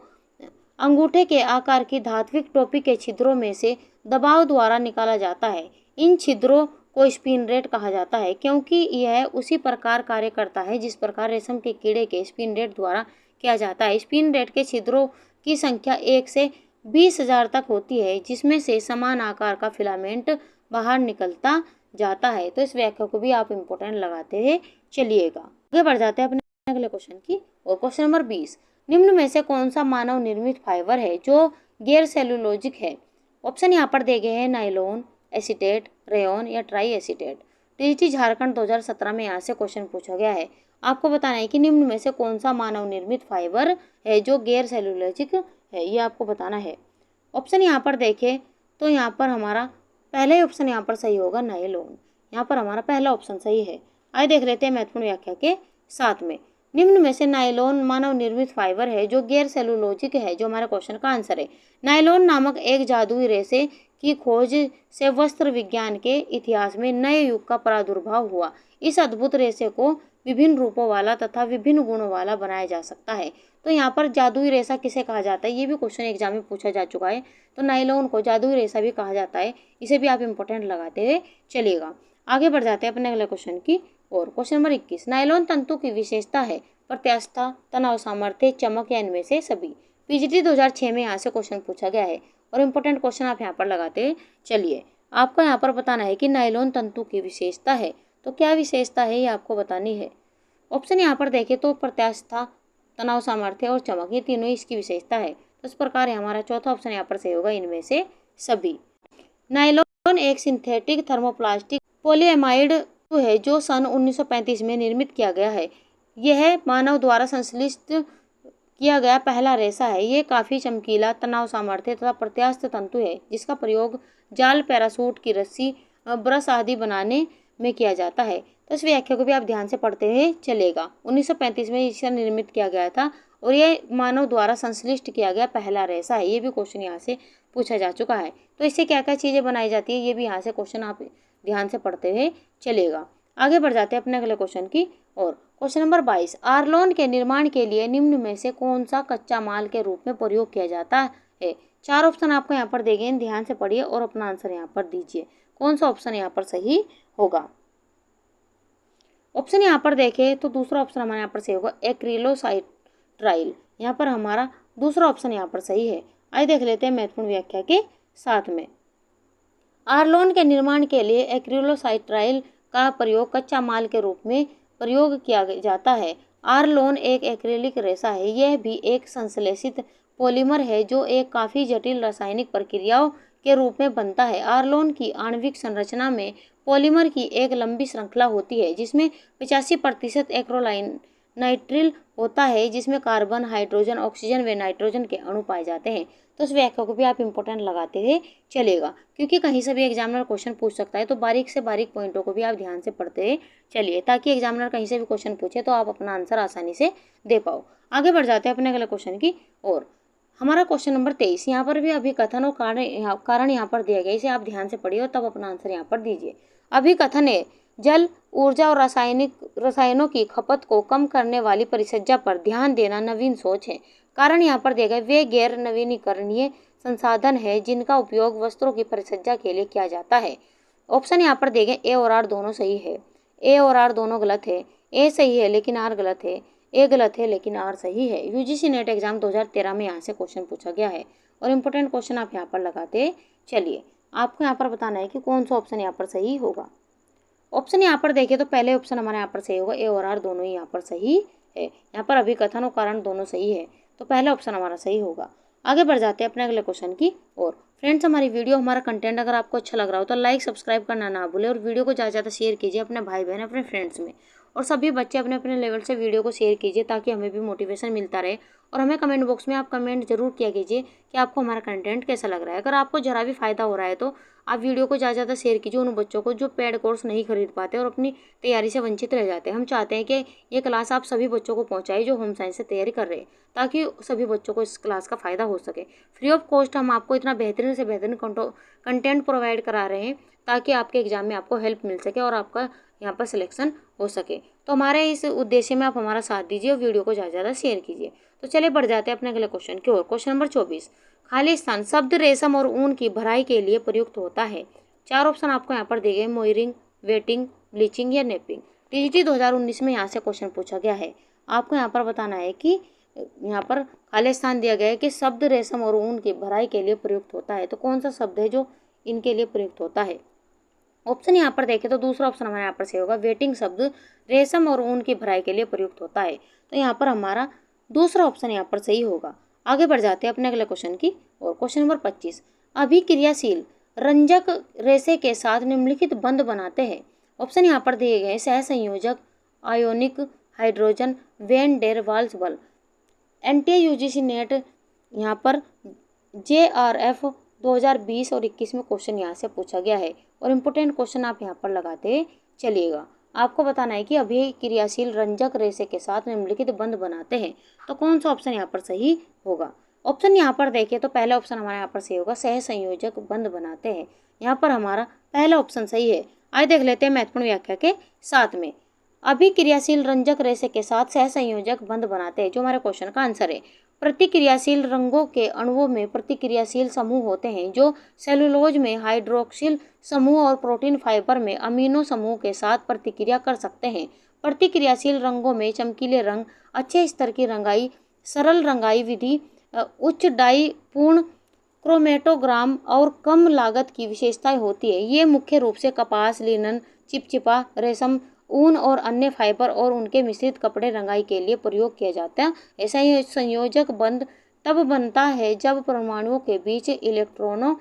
अंगूठे के आकार की धात्विक टोपी के छिद्रों में से दबाव द्वारा निकाला जाता है। इन छिद्रों को स्पिन रेट कहा जाता है, क्योंकि यह उसी प्रकार कार्य करता है जिस प्रकार रेशम के कीड़े के स्पिन रेट द्वारा किया जाता है। स्पिन रेट के छिद्रों की संख्या 1 से 20,000 तक होती है, जिसमें से समान आकार का फिलामेंट बाहर निकलता जाता है। तो इस व्याख्या को भी आप इम्पोर्टेंट लगाते हुए चलिएगा। आगे बढ़ जाते हैं अपने अगले क्वेश्चन की और क्वेश्चन नंबर 20, निम्न में से कौन सा मानव निर्मित फाइबर है जो गैर सेलुलोजिक है। ऑप्शन यहाँ पर दिए गए हैं, नायलॉन, एसीटेट, रेयॉन या ट्राई एसीटेट। टीजीटी झारखंड 2017 में यहाँ से क्वेश्चन पूछा गया है। आपको बताना है कि निम्न में से कौन सा मानव निर्मित फाइबर है जो गैर सेलुलोजिक है, ये आपको बताना है। ऑप्शन यहाँ पर देखें तो यहाँ पर हमारा पहला ही ऑप्शन यहाँ पर सही होगा, नायलॉन। यहाँ पर हमारा पहला ऑप्शन सही है। आइए देख लेते हैं महत्वपूर्ण व्याख्या के साथ में। निम्न में से नायलॉन मानव निर्मित फाइबर है जो गैर सेलुलोजिक है, जो हमारे क्वेश्चन का आंसर है। नायलॉन नामक एक जादुई रेशे की खोज से वस्त्र विज्ञान के इतिहास में नए युग का प्रादुर्भाव हुआ। इस अद्भुत रेशे को विभिन्न रूपों वाला तथा विभिन्न गुणों वाला बनाया जा सकता है। तो यहाँ पर जादुई रेशा किसे कहा जाता है, ये भी क्वेश्चन एग्जाम में पूछा जा चुका है। तो नायलॉन को जादुई रेशा भी कहा जाता है, इसे भी आप इम्पोर्टेंट लगाते हुए चलिएगा। आगे बढ़ जाते हैं अपने अगले क्वेश्चन की और क्वेश्चन नंबर 21, नायलॉन तंतु की विशेषता है प्रत्यास्थता, तनाव सामर्थ्य, चमक या इनमें से सभी। पीजीटी 2006 में यहाँ से क्वेश्चन पूछा गया है और इम्पोर्टेंट क्वेश्चन आप यहाँ पर लगाते चलिए। आपको यहाँ पर बताना है कि नायलॉन तंतु की विशेषता है, तो क्या विशेषता है ये आपको बतानी है। ऑप्शन यहाँ पर देखें तो प्रत्यास्थता, तनाव सामर्थ्य और चमक, ये तीनों ही इसकी विशेषता है। तो इस प्रकार हमारा चौथा ऑप्शन यहाँ पर सही होगा, इनमें से सभी। नायलॉन एक सिंथेटिक थर्मोप्लास्टिक पॉलीएमाइड है जो सन 1935 में निर्मित किया गया है। यह मानव द्वारा संश्लेषित किया गया पहला रेशा है। ये काफ़ी चमकीला, तनाव सामर्थ्य तथा प्रत्यास्थ तंतु है, जिसका प्रयोग जाल, पैरासूट की रस्सी, ब्रश आदि बनाने में किया जाता है। तो इस व्याख्या को भी आप ध्यान से पढ़ते हुए चलेगा। 1935 में इसे निर्मित किया गया था और ये मानव द्वारा संश्लिष्ट किया गया पहला रेशा है। ये भी क्वेश्चन यहाँ से पूछा जा चुका है। तो इससे क्या क्या चीज़ें बनाई जाती है, ये भी यहाँ से क्वेश्चन आप ध्यान से पढ़ते हुए चलेगा। आगे बढ़ जाते हैं अपने अगले क्वेश्चन की और क्वेश्चन नंबर 22, आर्लोन के निर्माण के लिए निम्न में से कौन सा कच्चा माल के रूप में प्रयोग किया जाता है। 4 ऑप्शन आपको यहाँ पर देंगे, ध्यान से पढ़िए और अपना आंसर यहाँ पर दीजिए। कौन सा ऑप्शन यहाँ पर सही होगा। ऑप्शन यहाँ पर देखें तो दूसरा ऑप्शन हमारे यहाँ पर सही होगा, एक्रिलोसाइट्राइल। यहाँ पर हमारा दूसरा ऑप्शन यहाँ पर सही है। आइए देख लेते हैं महत्वपूर्ण व्याख्या के साथ में। आर्लोन के निर्माण के लिए एक्रिलोसाइट्राइल का प्रयोग कच्चा माल के रूप में प्रयोग किया जाता है। आर्लोन एक एक्रिलिक रेशा है। यह भी एक संश्लेषित पॉलीमर है जो एक काफ़ी जटिल रासायनिक प्रक्रियाओं के रूप में बनता है। आर्लोन की आणविक संरचना में पॉलीमर की एक लंबी श्रृंखला होती है जिसमें 85% एक्रोनाइट्रिल होता है, जिसमें कार्बन, हाइड्रोजन, ऑक्सीजन व नाइट्रोजन के अणु पाए जाते हैं। तो इस व्याख्या को भी आप इंपॉर्टेंट लगाते हुए चलेगा, क्योंकि कहीं से भी एग्जामिनर क्वेश्चन पूछ सकता है। तो बारीक से बारीक पॉइंटों को भी आप ध्यान से पढ़ते हुए चलिए, ताकि एग्जामिनर कहीं से भी क्वेश्चन पूछे तो आप अपना आंसर आसानी से दे पाओ। आगे बढ़ जाते हैं अपने अगले क्वेश्चन की और हमारा क्वेश्चन नंबर 23। यहाँ पर भी अभिकथन और कारण यहाँ पर दिया गया, इसे आप ध्यान से पढ़िए और तब अपना आंसर यहाँ पर दीजिए। अभिकथन है, जल, ऊर्जा और रसायनों की खपत को कम करने वाली परिचर्या पर ध्यान देना नवीन सोच है। कारण यहाँ पर दिया गया, वे गैर नवीनीकरणीय संसाधन है जिनका उपयोग वस्त्रों की परिचर्या के लिए किया जाता है। ऑप्शन यहाँ पर दिए गए, ए और आर दोनों सही है। ए और आर दोनों गलत है। ए सही है लेकिन आर गलत है। ए गलत है लेकिन आर सही है। यूजीसी नेट एग्जाम 2013 में यहाँ से क्वेश्चन पूछा गया है और इम्पोर्टेंट क्वेश्चन आप यहाँ पर लगाते चलिए। आपको यहाँ पर बताना है कि कौन सा ऑप्शन यहाँ पर सही होगा। ऑप्शन यहाँ पर देखिए तो पहले ऑप्शन हमारे यहाँ पर सही होगा, ए और आर दोनों ही यहाँ पर सही है। यहाँ पर अभिकथन और कारण दोनों सही है, तो पहला ऑप्शन हमारा सही होगा। आगे बढ़ जाते हैं अपने अगले क्वेश्चन की और फ्रेंड्स, हमारी वीडियो, हमारा कंटेंट अगर आपको अच्छा लग रहा हो तो लाइक सब्सक्राइब करना ना भूलें और वीडियो को ज़्यादा से ज़्यादा शेयर कीजिए अपने भाई बहन, अपने फ्रेंड्स में। और सभी बच्चे अपने अपने लेवल से वीडियो को शेयर कीजिए ताकि हमें भी मोटिवेशन मिलता रहे। और हमें कमेंट बॉक्स में आप कमेंट जरूर किया कीजिए कि आपको हमारा कंटेंट कैसा लग रहा है। अगर आपको जरा भी फायदा हो रहा है तो आप वीडियो को ज़्यादा से ज़्यादा शेयर कीजिए उन बच्चों को जो पेड कोर्स नहीं खरीद पाते और अपनी तैयारी से वंचित रह जाते हैं। हम चाहते हैं कि ये क्लास आप सभी बच्चों को पहुंचाए जो होम साइंस से तैयारी कर रहे हैं, ताकि सभी बच्चों को इस क्लास का फ़ायदा हो सके। फ्री ऑफ कॉस्ट हम आपको इतना बेहतरीन से बेहतरीन कंटेंट प्रोवाइड करा रहे हैं ताकि आपके एग्जाम में आपको हेल्प मिल सके और आपका यहाँ पर सिलेक्शन हो सके। तो हमारे इस उद्देश्य में आप हमारा साथ दीजिए और वीडियो को ज़्यादा से ज़्यादा शेयर कीजिए। तो चलिए बढ़ जाते हैं अपने अगले क्वेश्चन की ओर। क्वेश्चन नंबर 24, खाली स्थान शब्द रेशम और ऊन की भराई के लिए प्रयुक्त होता है। 4 ऑप्शन आपको यहाँ पर दिए गए, मोयरिंग, वेटिंग, ब्लीचिंग या नेपिंग। टीजीटी 2019 में यहाँ से क्वेश्चन पूछा गया है। आपको यहाँ पर बताना है कि यहाँ पर खाली स्थान दिया गया है कि शब्द रेशम और ऊन की भराई के लिए प्रयुक्त होता है, तो कौन सा शब्द है जो इनके लिए प्रयुक्त होता है। ऑप्शन यहाँ पर देखें तो दूसरा ऑप्शन हमारे यहाँ पर से होगा, वेटिंग शब्द रेशम और ऊन की भराई के लिए प्रयुक्त होता है। तो यहाँ पर हमारा दूसरा ऑप्शन यहाँ पर सही होगा। आगे बढ़ जाते हैं अपने अगले क्वेश्चन की और। क्वेश्चन नंबर 25, अभिक्रियाशील रंजक रेशे के साथ निम्नलिखित बंध बनाते हैं। ऑप्शन यहाँ पर दिए गए, सहसंयोजक, ionic, hydrogen, van der Waals बल। एनटीए यूजीसी नेट यहाँ पर JRF 2020 और 21 में क्वेश्चन यहाँ से पूछा गया है और इम्पोर्टेंट क्वेश्चन आप यहाँ पर लगाते चलिएगा। आपको बताना है कि अभिक्रियाशील रंजक रेशे के साथ निम्नलिखित बंध बनाते हैं, तो कौन सा ऑप्शन यहाँ पर सही होगा। ऑप्शन यहाँ पर देखें तो पहला ऑप्शन हमारा यहाँ पर सही होगा, सहसंयोजक बंध बनाते हैं। यहाँ पर हमारा पहला ऑप्शन सही है। आइए देख लेते हैं महत्वपूर्ण व्याख्या के साथ में। अभिक्रियाशील रंजक रेशे के साथ सहसंयोजक बंध बनाते हैं, जो हमारे क्वेश्चन का आंसर है। प्रतिक्रियाशील रंगों के अणुओं में प्रतिक्रियाशील समूह होते हैं जो सेलुलोज में हाइड्रोक्सिल समूह और प्रोटीन फाइबर में अमीनो समूह के साथ प्रतिक्रिया कर सकते हैं। प्रतिक्रियाशील रंगों में चमकीले रंग, अच्छे स्तर की रंगाई, सरल रंगाई विधि, उच्च डाई पूर्ण क्रोमेटोग्राम और कम लागत की विशेषताएं होती है। ये मुख्य रूप से कपास, लिनन, चिपचिपा रेशम, ऊन और अन्य फाइबर और उनके मिश्रित कपड़े रंगाई के लिए प्रयोग किया जाता है। ऐसा ही संयोजक बंध तब बनता है जब परमाणुओं के बीच इलेक्ट्रॉनों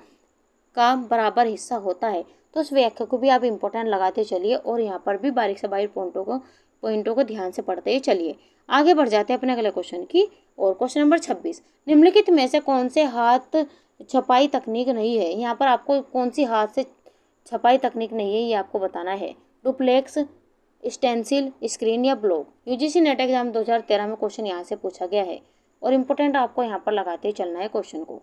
का बराबर हिस्सा होता है। तो उस व्याख्या को भी आप इम्पोर्टेंट लगाते चलिए और यहाँ पर भी बारीक से बारीक पॉइंटों को ध्यान से पढ़ते चलिए। आगे बढ़ जाते हैं अपने अगले क्वेश्चन की और। क्वेश्चन नंबर 26, निम्नलिखित में से कौन से हाथ छपाई तकनीक नहीं है। यहाँ पर आपको कौन सी हाथ से छपाई तकनीक नहीं है ये आपको बताना है। डुप्लेक्स, स्टेंसिल, स्क्रीन या ब्लॉक। यूजीसी नेट एग्जाम 2013 में क्वेश्चन यहाँ से पूछा गया है और इम्पोर्टेंट आपको यहाँ पर लगाते ही चलना है क्वेश्चन को।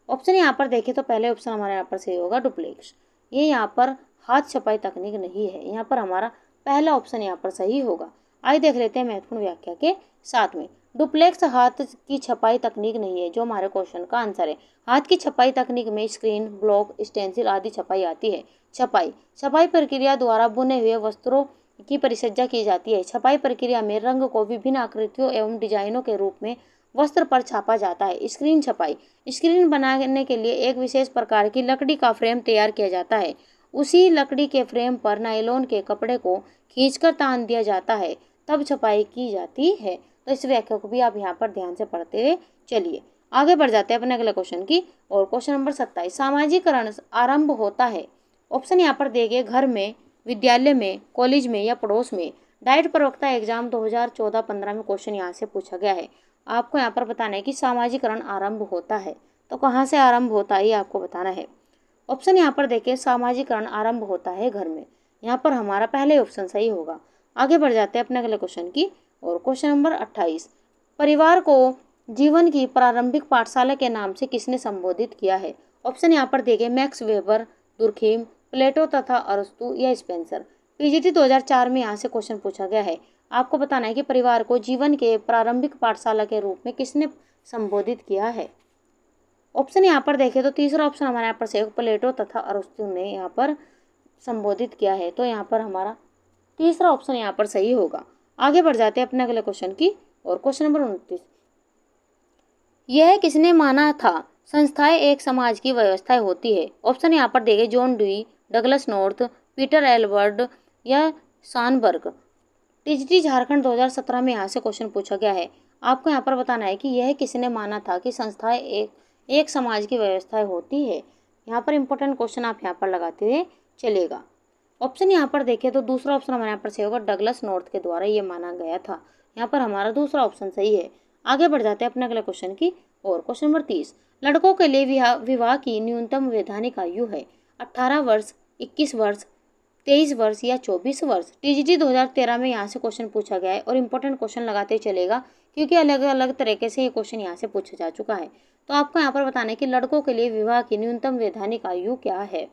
ऑप्शन यहाँ पर देखें तो पहले ऑप्शन हमारे यहाँ पर सही होगा, डुप्लेक्स। ये यहाँ पर हाथ छपाई तकनीक नहीं है। यहाँ पर हमारा पहला ऑप्शन यहाँ पर सही होगा। आइए देख लेते हैं महत्वपूर्ण व्याख्या के साथ में। डुप्लेक्स हाथ की छपाई तकनीक नहीं है, जो हमारे क्वेश्चन का आंसर है। हाथ की छपाई तकनीक में स्क्रीन, ब्लॉक, स्टेंसिल आदि छपाई आती है। छपाई प्रक्रिया द्वारा बुने हुए वस्त्रों की परिसज्जा की जाती है। छपाई प्रक्रिया में रंग को विभिन्न आकृतियों एवं डिजाइनों के रूप में वस्त्र पर छापा जाता है। स्क्रीन छपाई, स्क्रीन बनाने के लिए एक विशेष प्रकार की लकड़ी का फ्रेम तैयार किया जाता है। उसी लकड़ी के फ्रेम पर नायलॉन के कपड़े को खींचकर तान दिया जाता है, तब छपाई की जाती है। तो इस व्याख्या को भी आप यहाँ पर ध्यान से पढ़ते हुए चलिए। आगे बढ़ जाते हैं अपने अगले क्वेश्चन की और। क्वेश्चन नंबर 27, सामाजिकरण आरंभ होता है। ऑप्शन यहाँ पर दिए गए, घर में, विद्यालय में, कॉलेज में या पड़ोस में। डाइट प्रवक्ता एग्जाम 2014-15 में क्वेश्चन यहाँ से पूछा गया है। आपको यहाँ पर बताना है कि सामाजिकरण आरंभ होता है, तो कहाँ से आरंभ होता है ये आपको बताना है। ऑप्शन यहाँ पर देखिए, सामाजिकरण आरंभ होता है घर में। यहाँ पर हमारा पहले ऑप्शन सही होगा। आगे बढ़ जाते हैं अपने अगले क्वेश्चन की और। क्वेश्चन नंबर 28, परिवार को जीवन की प्रारंभिक पाठशाला के नाम से किसने संबोधित किया है। ऑप्शन यहाँ पर देखे, मैक्स वेबर, दुर्खीम, प्लेटो तथा अरस्तु या स्पेंसर। टीजीटी 2004 में यहाँ से क्वेश्चन पूछा गया है। आपको बताना है कि परिवार को जीवन के प्रारंभिक पाठशाला के रूप में किसने संबोधित किया है। ऑप्शन यहाँ पर देखें तो तीसरा ऑप्शन हमारे यहाँ पर से प्लेटो तथा अरस्तु ने यहाँ पर संबोधित किया है, तो यहाँ पर हमारा तीसरा ऑप्शन यहाँ पर सही होगा। आगे बढ़ जाते हैं अपने अगले क्वेश्चन की और। क्वेश्चन नंबर 29, यह किसने माना था संस्थाएं एक समाज की व्यवस्थाएं होती है। ऑप्शन यहाँ पर देखे, John dewy, Douglas north, Peter Albert या शानबर्ग। टीजीटी झारखंड 2017 में यहाँ से क्वेश्चन पूछा गया है। आपको यहाँ पर बताना है कि यह किसने माना था कि संस्थाएं एक समाज की व्यवस्था होती है। यहाँ पर इंपॉर्टेंट क्वेश्चन आप यहाँ पर लगाते हुए चलेगा। ऑप्शन यहाँ पर देखें तो दूसरा ऑप्शन हमारे यहाँ पर सही होगा, डगलस नॉर्थ के द्वारा ये माना गया था। यहाँ पर हमारा दूसरा ऑप्शन सही है। आगे बढ़ जाते हैं अपने अगले क्वेश्चन की और। क्वेश्चन नंबर 30, लड़कों के लिए विवाह की न्यूनतम वैधानिक आयु है 18 वर्ष, 21 वर्ष, 23 वर्ष या 24 वर्ष। टीजीटी 2013 में यहाँ से क्वेश्चन पूछा गया है और इंपॉर्टेंट क्वेश्चन लगाते चलेगा क्योंकि अलग अलग तरीके से ये क्वेश्चन यहाँ से पूछा जा चुका है। तो आपको यहाँ पर बताना है कि लड़कों के लिए विवाह की न्यूनतम वैधानिक आयु क्या है।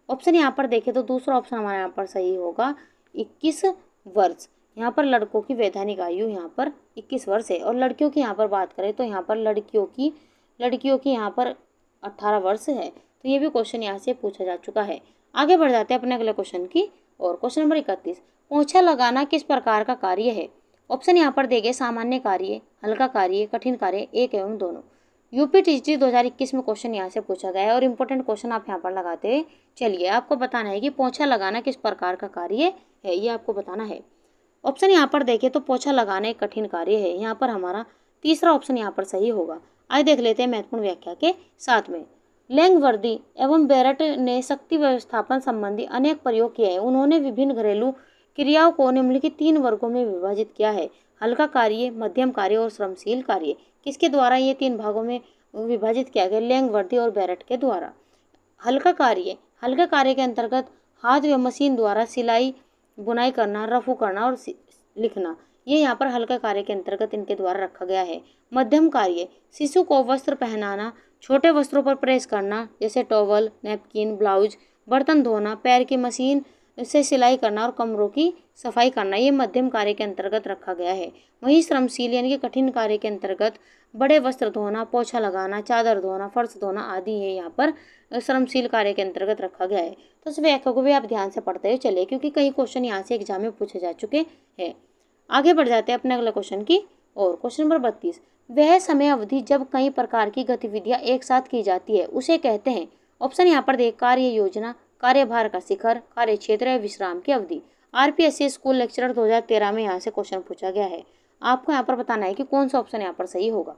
ऑप्शन यहाँ पर देखें तो दूसरा ऑप्शन हमारे यहाँ पर सही होगा, 21 वर्ष। यहाँ पर लड़कों की वैधानिक आयु यहाँ पर 21 वर्ष है। और लड़कियों की यहाँ पर बात करें तो यहाँ पर लड़कियों की यहाँ पर 18 वर्ष है। तो ये भी क्वेश्चन यहाँ से पूछा जा चुका है। आगे बढ़ जाते हैं अपने अगले क्वेश्चन की और। क्वेश्चन नंबर 31, पोंछा लगाना किस प्रकार का कार्य है। ऑप्शन यहाँ पर देंगे, सामान्य कार्य, हल्का कार्य, कठिन कार्य, एक एवं दोनों। यूपी टीजीटी 2021 में क्वेश्चन यहाँ से पूछा गया है और इंपॉर्टेंट क्वेश्चन आप यहाँ पर लगाते चलिए। आपको बताना है कि पोंछा लगाना किस प्रकार का कार्य है, ये आपको बताना है। ऑप्शन यहाँ पर देखें तो पोंछा लगाना एक कठिन कार्य है। यहाँ पर हमारा तीसरा ऑप्शन यहाँ पर सही होगा। आइए देख लेते हैं महत्वपूर्ण व्याख्या के साथ में। लैंगवर्दी एवं बेरट ने शक्ति व्यवस्थापन संबंधी अनेक प्रयोग किए हैं। उन्होंने विभिन्न घरेलू क्रियाओं को निम्नलिखित 3 वर्गों में विभाजित किया है, हल्का कार्य, मध्यम कार्य और श्रमशील कार्य। किसके द्वारा ये 3 भागों में विभाजित किया गया? लैंगवर्दी और बेरट के द्वारा। हल्का कार्य के अंतर्गत हाथ व मशीन द्वारा सिलाई बुनाई करना, रफू करना और लिखना, ये यहाँ पर हल्का कार्य के अंतर्गत इनके द्वारा रखा गया है। मध्यम कार्य, शिशु को वस्त्र पहनाना, छोटे वस्त्रों पर प्रेस करना जैसे टॉवल, नैपकिन, ब्लाउज, बर्तन धोना, पैर की मशीन से सिलाई करना और कमरों की सफाई करना, ये मध्यम कार्य के अंतर्गत रखा गया है। वहीं श्रमशील यानी कि कठिन कार्य के अंतर्गत बड़े वस्त्र धोना, पोछा लगाना, चादर धोना, फर्श धोना आदि ये यहाँ पर श्रमशील कार्य के अंतर्गत रखा गया है। तो इस व्याख्या को भी आप ध्यान से पढ़ते हुए चलिए क्योंकि कई क्वेश्चन यहाँ से एग्जाम में पूछे जा चुके हैं। आगे बढ़ जाते हैं अपने अगले क्वेश्चन की और। क्वेश्चन नंबर 32, वह समय अवधि जब कई प्रकार की गतिविधियां एक साथ की जाती है उसे कहते हैं। ऑप्शन यहाँ पर देख, कार्य योजना, कार्यभार का शिखर, कार्य क्षेत्र या विश्राम की अवधि। आरपीएससी स्कूल लेक्चरर 2013 में यहाँ से क्वेश्चन पूछा गया है। आपको यहाँ पर बताना है कि कौन सा ऑप्शन यहाँ पर सही होगा।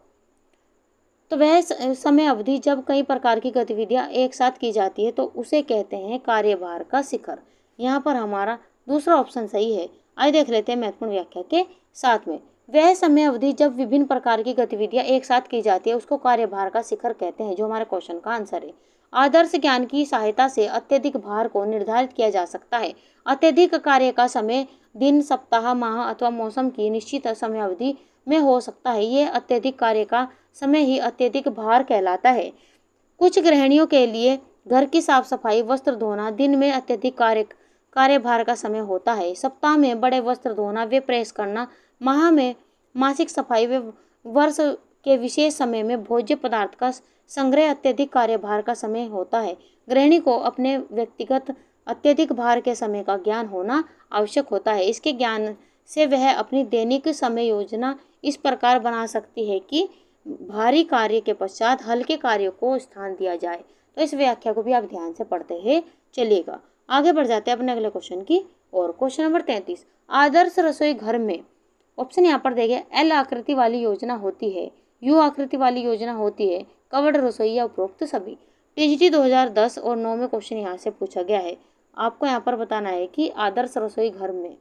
तो वह समय अवधि जब कई प्रकार की गतिविधियां एक साथ की जाती है तो उसे कहते हैं कार्यभार का शिखर। यहाँ पर हमारा दूसरा ऑप्शन सही है। आइए देख लेते हैं महत्वपूर्ण व्याख्या के साथ में। वह समय अवधि जब विभिन्न प्रकार की गतिविधियां एक साथ की जाती है उसको कार्यभार का शिखर कहते हैं, जो हमारे क्वेश्चन का आंसर है। आदर्श ज्ञान की सहायता से अत्यधिक भार को निर्धारित किया जा सकता है। अत्यधिक कार्य का समय दिन, सप्ताह, माह अथवा मौसम की निश्चित समय अवधि में हो सकता है। ये अत्यधिक कार्य का समय ही अत्यधिक भार कहलाता है। कुछ गृहिणियों के लिए घर की साफ सफाई, वस्त्र धोना दिन में अत्यधिक कार्यभार का समय होता है। सप्ताह में बड़े वस्त्र धोना वे प्रेस करना, माह में मासिक सफाई व वर्ष के विशेष समय में भोज्य पदार्थ का संग्रह अत्यधिक कार्यभार का समय होता है। गृहिणी को अपने व्यक्तिगत अत्यधिक भार के समय का ज्ञान होना आवश्यक होता है। इसके ज्ञान से वह अपनी दैनिक समय योजना इस प्रकार बना सकती है कि भारी कार्य के पश्चात हल्के कार्य को स्थान दिया जाए। तो इस व्याख्या को भी आप ध्यान से पढ़ते हैं चलिएगा। आगे बढ़ जाते हैं अपने अगले क्वेश्चन की और। क्वेश्चन नंबर 33, आदर्श रसोई घर में ऑप्शन यहाँ पर देंगे, एल आकृति वाली योजना होती है, यू आकृति वाली योजना होती है, कवर्ड रसोई या उपरोक्त सभी। टीजीटी 2010 और 9 में क्वेश्चन यहाँ से पूछा गया है। आपको यहाँ पर बताना है कि आदर्श रसोई घर में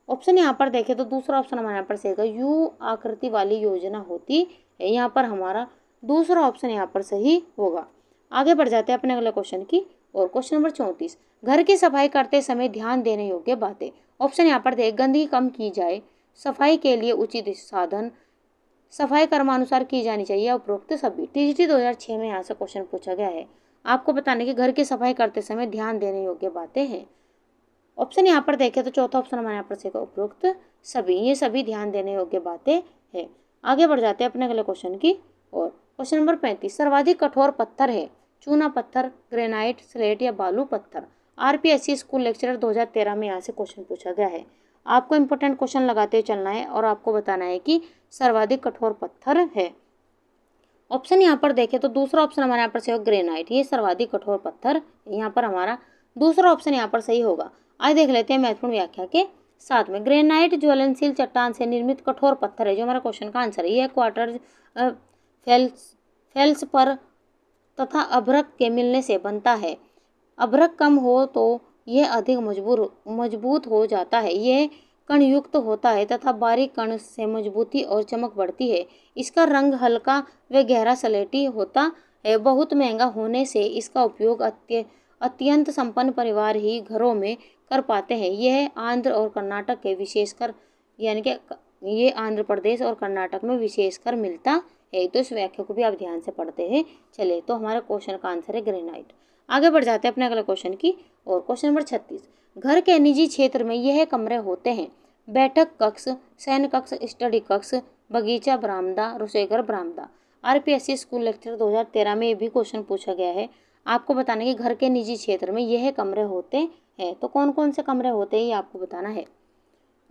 ऑप्शन यहाँ पर देखें तो दूसरा ऑप्शन हमारे यहाँ पर सही होगा, यू आकृति वाली योजना होती है। यहाँ पर हमारा दूसरा ऑप्शन यहाँ पर सही होगा। आगे बढ़ जाते हैं अपने अगले क्वेश्चन की और। क्वेश्चन नंबर 34, घर की सफाई करते समय ध्यान देने योग्य बातें। ऑप्शन यहाँ पर देख, गंदगी कम की जाए, सफाई के लिए उचित साधन, सफाई क्रमानुसार की जानी चाहिए, उपरोक्त सभी। टीजीटी 2006 में यहाँ से क्वेश्चन पूछा गया है। आपको बताने की घर की सफाई करते समय ध्यान देने योग्य बातें हैं। ऑप्शन यहाँ पर देखें तो चौथा ऑप्शन हमारे यहाँ पर से उपरोक्त सभी, ये सभी ध्यान देने योग्य बातें हैं। आगे बढ़ जाते हैं अपने अगले क्वेश्चन की और। क्वेश्चन नंबर 35, सर्वाधिक कठोर पत्थर है, चूना पत्थर, ग्रेनाइट, स्लेट या बालू पत्थर। आरपीएससी स्कूल लेक्चरर 2013 में यहाँ से क्वेश्चन पूछा गया है। आपको इंपॉर्टेंट क्वेश्चन लगाते हुए चलना है और आपको बताना है कि सर्वाधिक कठोर पत्थर है। ऑप्शन यहाँ पर देखें तो दूसरा ऑप्शन हमारे यहाँ पर सही होगा, ग्रेनाइट, ये सर्वाधिक कठोर पत्थर। यहाँ पर हमारा दूसरा ऑप्शन यहाँ पर सही होगा। आइए देख लेते हैं महत्वपूर्ण व्याख्या के साथ में। ग्रेनाइट ज्वलनशील चट्टान से निर्मित कठोर पत्थर है, जो हमारा क्वार्टर फेल्स पर तथा अभ्रक के मिलने से बनता है। अभ्रक कम हो तो यह अधिक मजबूत हो जाता है। यह कणयुक्त होता है तथा बारीक कण से मजबूती और चमक बढ़ती है। इसका रंग हल्का व गहरा सलेटी होता है। बहुत महंगा होने से इसका उपयोग अत्यंत संपन्न परिवार ही घरों में कर पाते हैं। यह आंध्र और कर्नाटक के विशेषकर यानी कि ये आंध्र प्रदेश और कर्नाटक में विशेषकर मिलता है। तो इस व्याख्या को भी आप ध्यान से पढ़ते हैं। चले तो हमारे क्वेश्चन का आंसर है ग्रेनाइट। आगे बढ़ जाते हैं अपने अगले क्वेश्चन की और क्वेश्चन नंबर 36। घर के निजी क्षेत्र में यह कमरे होते हैं: बैठक कक्ष, शयन कक्ष, स्टडी कक्ष, बगीचा, बरामदा, रसोईघर, बरामदा। आरपीएससी स्कूल लेक्चर 2013 में ये भी क्वेश्चन पूछा गया है। आपको बताना है कि घर के निजी क्षेत्र में यह कमरे होते हैं। तो कौन कौन से कमरे होते हैं ये आपको बताना है।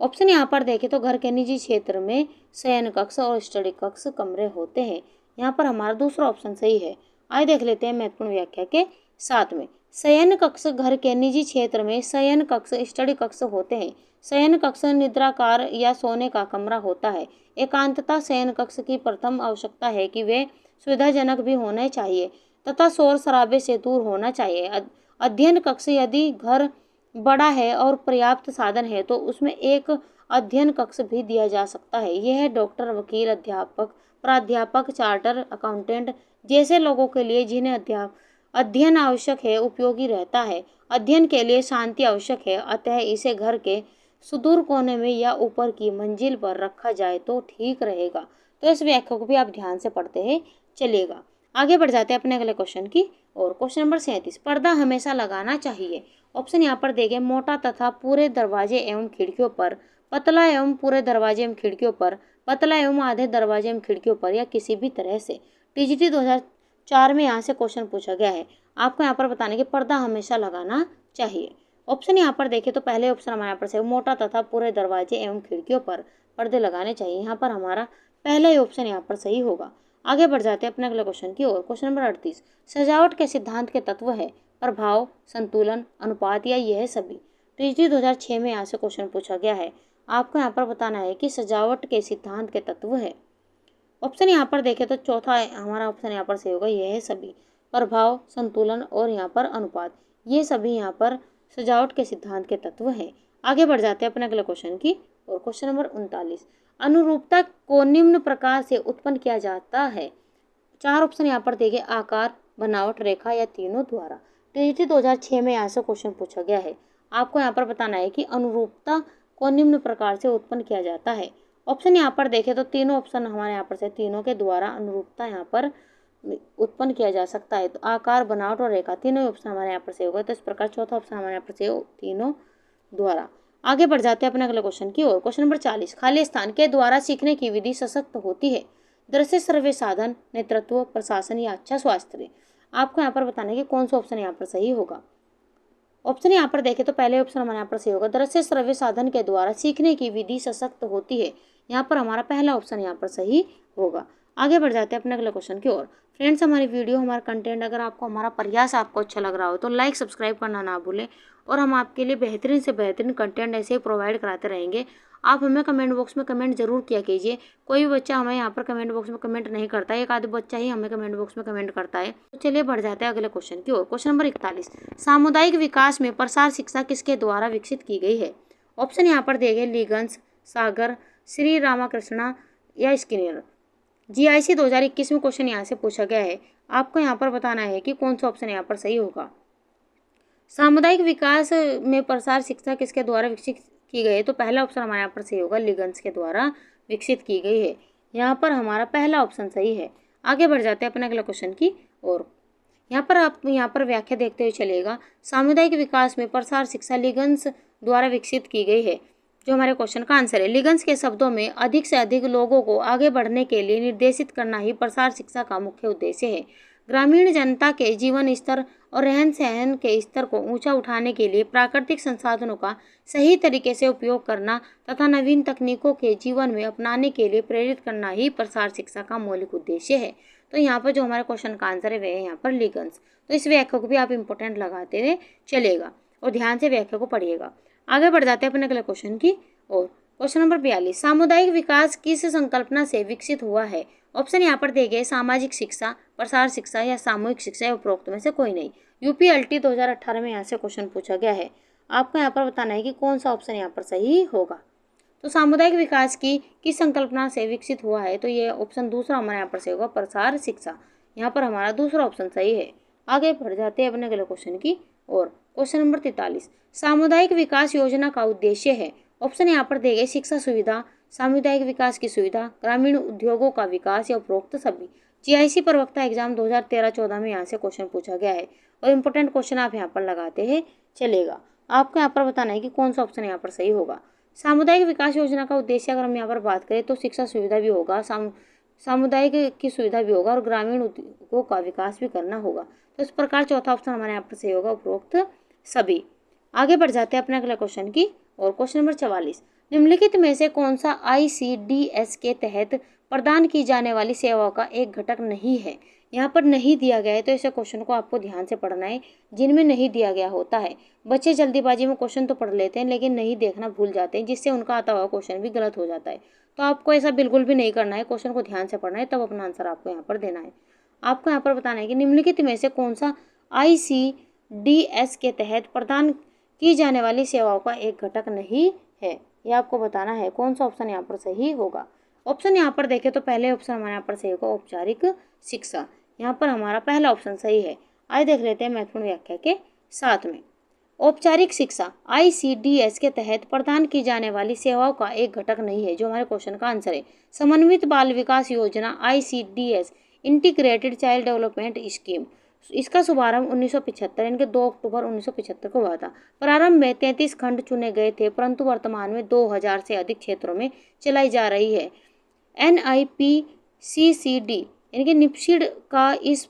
ऑप्शन यहाँ पर देखें तो घर के निजी क्षेत्र में शयन कक्ष और स्टडी कक्ष कमरे होते हैं। यहाँ पर हमारा दूसरा ऑप्शन सही है। आइए देख लेते हैं महत्वपूर्ण व्याख्या के साथ में। शयन कक्ष घर के निजी क्षेत्र में शयन कक्ष, स्टडी कक्ष होते हैं। शयन कक्ष निद्राकार या सोने का कमरा होता है। एकांतता शयन कक्ष की प्रथम आवश्यकता है कि वे सुविधाजनक भी होने चाहिए तथा शोर शराबे से दूर होना चाहिए। अध्ययन कक्ष, यदि घर बड़ा है और पर्याप्त साधन है तो उसमें एक अध्ययन कक्ष भी दिया जा सकता है। यह डॉक्टर, वकील, अध्यापक, प्राध्यापक, चार्टर अकाउंटेंट जैसे लोगों के लिए जिन्हें अध्ययन आवश्यक है उपयोगी रहता है। अध्ययन के लिए शांति आवश्यक है, अतः इसे घर के सुदूर कोने में या ऊपर की मंजिल पर रखा जाए तो ठीक रहेगा। तो इस व्याख्या को भी आप ध्यान से पढ़ते हैं चलिएगा। आगे बढ़ जाते हैं अपने अगले क्वेश्चन की और क्वेश्चन नंबर 37। पर्दा हमेशा लगाना चाहिए। ऑप्शन यहाँ पर देंगे: मोटा तथा पूरे दरवाजे एवं खिड़कियों पर, पतला एवं पूरे दरवाजे एवं खिड़कियों पर, पतला एवं आधे दरवाजे एवं खिड़कियों पर, या किसी भी तरह से। टीजीटी 2004 में यहाँ से क्वेश्चन पूछा गया है। आपको यहाँ पर बताने कि पर्दा हमेशा लगाना चाहिए। ऑप्शन यहाँ पर देखें तो पहले ऑप्शन हमारे यहाँ पर से मोटा तथा पूरे दरवाजे एवं खिड़कियों पर पर्दे लगाने चाहिए। यहाँ पर हमारा पहला ही ऑप्शन यहाँ पर सही होगा। आगे बढ़ जाते हैं अपने अगले क्वेश्चन की ओर। Question number 38। सजावट के सिद्धांत के तत्व है: प्रभाव, संतुलन, अनुपात, या यह सभी। टीजीटी 2006 में यहाँ से क्वेश्चन पूछा गया है। आपको यहाँ पर बताना है कि सजावट के सिद्धांत के तत्व है। ऑप्शन यहाँ पर देखें तो चौथा हमारा ऑप्शन यहाँ पर सही होगा, यह है सभी। प्रभाव, संतुलन और यहाँ पर अनुपात, ये सभी यहाँ पर सजावट के सिद्धांत के तत्व हैं। आगे बढ़ जाते हैं अपने अगले क्वेश्चन की और क्वेश्चन नंबर 39। अनुरूपता को निम्न प्रकार से उत्पन्न किया जाता है। चार ऑप्शन यहाँ पर देंगे: आकार, बनावट, रेखा, या तीनों द्वारा। टीजीटी 2006 में यहाँ से क्वेश्चन पूछा गया है। आपको यहाँ पर बताना है कि अनुरूपता को निम्न प्रकार से उत्पन्न किया जाता है। ऑप्शन यहाँ पर देखें तो तीनों ऑप्शन हमारे यहाँ पर से तीनों के द्वारा अनुरूपता यहाँ पर उत्पन्न किया जा सकता है। तो आकार, बनावट और रेखा तीनों ऑप्शन हमारे यहाँ पर से होगा। तो इस प्रकार चौथा ऑप्शन हमारे यहाँ पर से तीनों द्वारा। आगे बढ़ जाते हैं अपने अगले क्वेश्चन की ओर। Question number 40। खाली स्थान के द्वारा सीखने की विधि सशक्त होती है: दृश्य श्रव्य साधन, नेतृत्व, प्रशासन, या अच्छा स्वास्थ्य। आपको यहाँ पर बताना है कि कौन सा ऑप्शन यहाँ पर सही होगा। ऑप्शन यहाँ पर देखें तो पहले ऑप्शन हमारे यहाँ पर सही होगा: दृश्य श्रव्य साधन के द्वारा सीखने की विधि सशक्त होती है। यहाँ पर हमारा पहला ऑप्शन यहाँ पर सही होगा। आगे बढ़ जाते हैं अपने अगले क्वेश्चन की ओर। फ्रेंड्स, हमारी वीडियो, हमारा कंटेंट अगर आपको, हमारा प्रयास आपको अच्छा लग रहा हो तो लाइक, सब्सक्राइब करना ना भूलें और हम आपके लिए बेहतरीन से बेहतरीन कंटेंट ऐसे ही प्रोवाइड कराते रहेंगे। आप हमें कमेंट बॉक्स में कमेंट जरूर किया कीजिए। कोई भी बच्चा हमें यहाँ पर कमेंट बॉक्स में कमेंट नहीं करता है, एक आध बच्चा ही हमें कमेंट बॉक्स में कमेंट करता है। तो चलिए बढ़ जाते हैं अगले क्वेश्चन की ओर। Question number 41। सामुदायिक विकास में प्रसार शिक्षा किसके द्वारा विकसित की गई है? ऑप्शन यहाँ पर दिए गए: लिगन्स, सागर, श्री रामाकृष्णा, या स्किनर। जीआईसी 2021 में क्वेश्चन यहाँ से पूछा गया है। आपको यहाँ पर बताना है कि कौन सा ऑप्शन यहाँ पर सही होगा। सामुदायिक विकास में प्रसार शिक्षा किसके द्वारा विकसित की गई है? तो पहला ऑप्शन हमारे यहाँ पर सही होगा, लिगन्स के द्वारा विकसित की गई है। यहाँ पर हमारा पहला ऑप्शन सही है। आगे बढ़ जाते हैं अपने अगले क्वेश्चन की और यहाँ पर आप यहाँ पर व्याख्या देखते हुए चलेगा। सामुदायिक विकास में प्रसार शिक्षा लिगन्स द्वारा विकसित की गई है, जो हमारे क्वेश्चन का आंसर है। लिगन्स के शब्दों में अधिक से अधिक लोगों को आगे बढ़ने के लिए निर्देशित करना ही प्रसार शिक्षा का मुख्य उद्देश्य है। ग्रामीण जनता के जीवन स्तर और रहन सहन के स्तर को ऊंचा उठाने के लिए प्राकृतिक संसाधनों का सही तरीके से उपयोग करना तथा नवीन तकनीकों के जीवन में अपनाने के लिए प्रेरित करना ही प्रसार शिक्षा का मौलिक उद्देश्य है। तो यहाँ पर जो हमारे क्वेश्चन का आंसर है वह है यहाँ पर लिगन्स। तो इस व्याख्या को भी आप इंपॉर्टेंट लगाते हुए चलेगा और ध्यान से व्याख्या को पढ़िएगा। आगे बढ़ जाते हैं अपने अगले क्वेश्चन की और क्वेश्चन नंबर 42। सामुदायिक विकास किस संकल्पना से विकसित हुआ है? ऑप्शन यहाँ पर दिए गए सामाजिक शिक्षा, प्रसार शिक्षा या सामूहिक शिक्षा या उपरोक्त में से कोई नहीं। यूपीएलटी 2018 में यहाँ से क्वेश्चन पूछा गया है। आपको यहाँ पर बताना है कि कौन सा ऑप्शन यहाँ पर सही होगा। तो सामुदायिक विकास की किस संकल्पना से विकसित हुआ है, तो ये ऑप्शन दूसरा हमारे यहाँ पर सही होगा, प्रसार शिक्षा। यहाँ पर हमारा दूसरा ऑप्शन सही है। आगे बढ़ जाते हैं अपने अगले क्वेश्चन की और। क्वेश्चन नंबर 43, सामुदायिक विकास योजना का उद्देश्य है। ऑप्शन यहाँ पर दिए गए शिक्षा सुविधा, सामुदायिक विकास की सुविधा, ग्रामीण उद्योगों का विकास या उपरोक्त सभी। जीआईसी प्रवक्ता एग्जाम 2013-14 में यहाँ से क्वेश्चन पूछा गया है और इम्पोर्टेंट क्वेश्चन आप यहाँ पर लगाते हैं चलेगा। आपको यहाँ पर बताना है कि कौन सा ऑप्शन यहाँ पर सही होगा। सामुदायिक विकास योजना का उद्देश्य अगर हम यहाँ पर बात करें तो शिक्षा सुविधा भी होगा, सामुदायिक की सुविधा भी होगा और ग्रामीण उद्योगों का विकास भी करना होगा। तो इस प्रकार चौथा ऑप्शन हमारे यहाँ पर सही होगा, उपरोक्त सभी। आगे बढ़ जाते हैं अपने अगले क्वेश्चन की और। क्वेश्चन नंबर 44, निम्नलिखित में से कौन सा ICDS के तहत प्रदान की जाने वाली सेवाओं का एक घटक नहीं है। यहाँ पर नहीं दिया गया है तो इसे क्वेश्चन को आपको ध्यान से पढ़ना है। जिनमें नहीं दिया गया होता है, बच्चे जल्दीबाजी में क्वेश्चन तो पढ़ लेते हैं लेकिन नहीं देखना भूल जाते हैं, जिससे उनका आता हुआ क्वेश्चन भी गलत हो जाता है। तो आपको ऐसा बिल्कुल भी नहीं करना है, क्वेश्चन को ध्यान से पढ़ना है, तब अपना आंसर आपको यहाँ पर देना है। आपको यहाँ पर बताना है कि निम्नलिखित में से कौन सा ICDS के तहत प्रदान की जाने वाली सेवाओं का एक घटक नहीं है। ये आपको बताना है कौन सा ऑप्शन यहाँ पर सही होगा। ऑप्शन यहाँ पर देखें तो पहले ऑप्शन हमारे यहाँ पर सही होगा, औपचारिक शिक्षा। यहाँ पर हमारा पहला ऑप्शन सही है। आइए देख लेते हैं महत्वपूर्ण व्याख्या के साथ में। औपचारिक शिक्षा ICDS के तहत प्रदान की जाने वाली सेवाओं का एक घटक नहीं है, जो हमारे क्वेश्चन का आंसर है। समन्वित बाल विकास योजना ICDS integrated child development scheme, इसका शुभारंभ 1975 यानी कि 2 अक्टूबर 1975 को हुआ था। प्रारंभ में 33 खंड चुने गए थे, परंतु वर्तमान में 2000 से अधिक क्षेत्रों में चलाई जा रही है। NIPCCD यानी कि निप्सिड का इस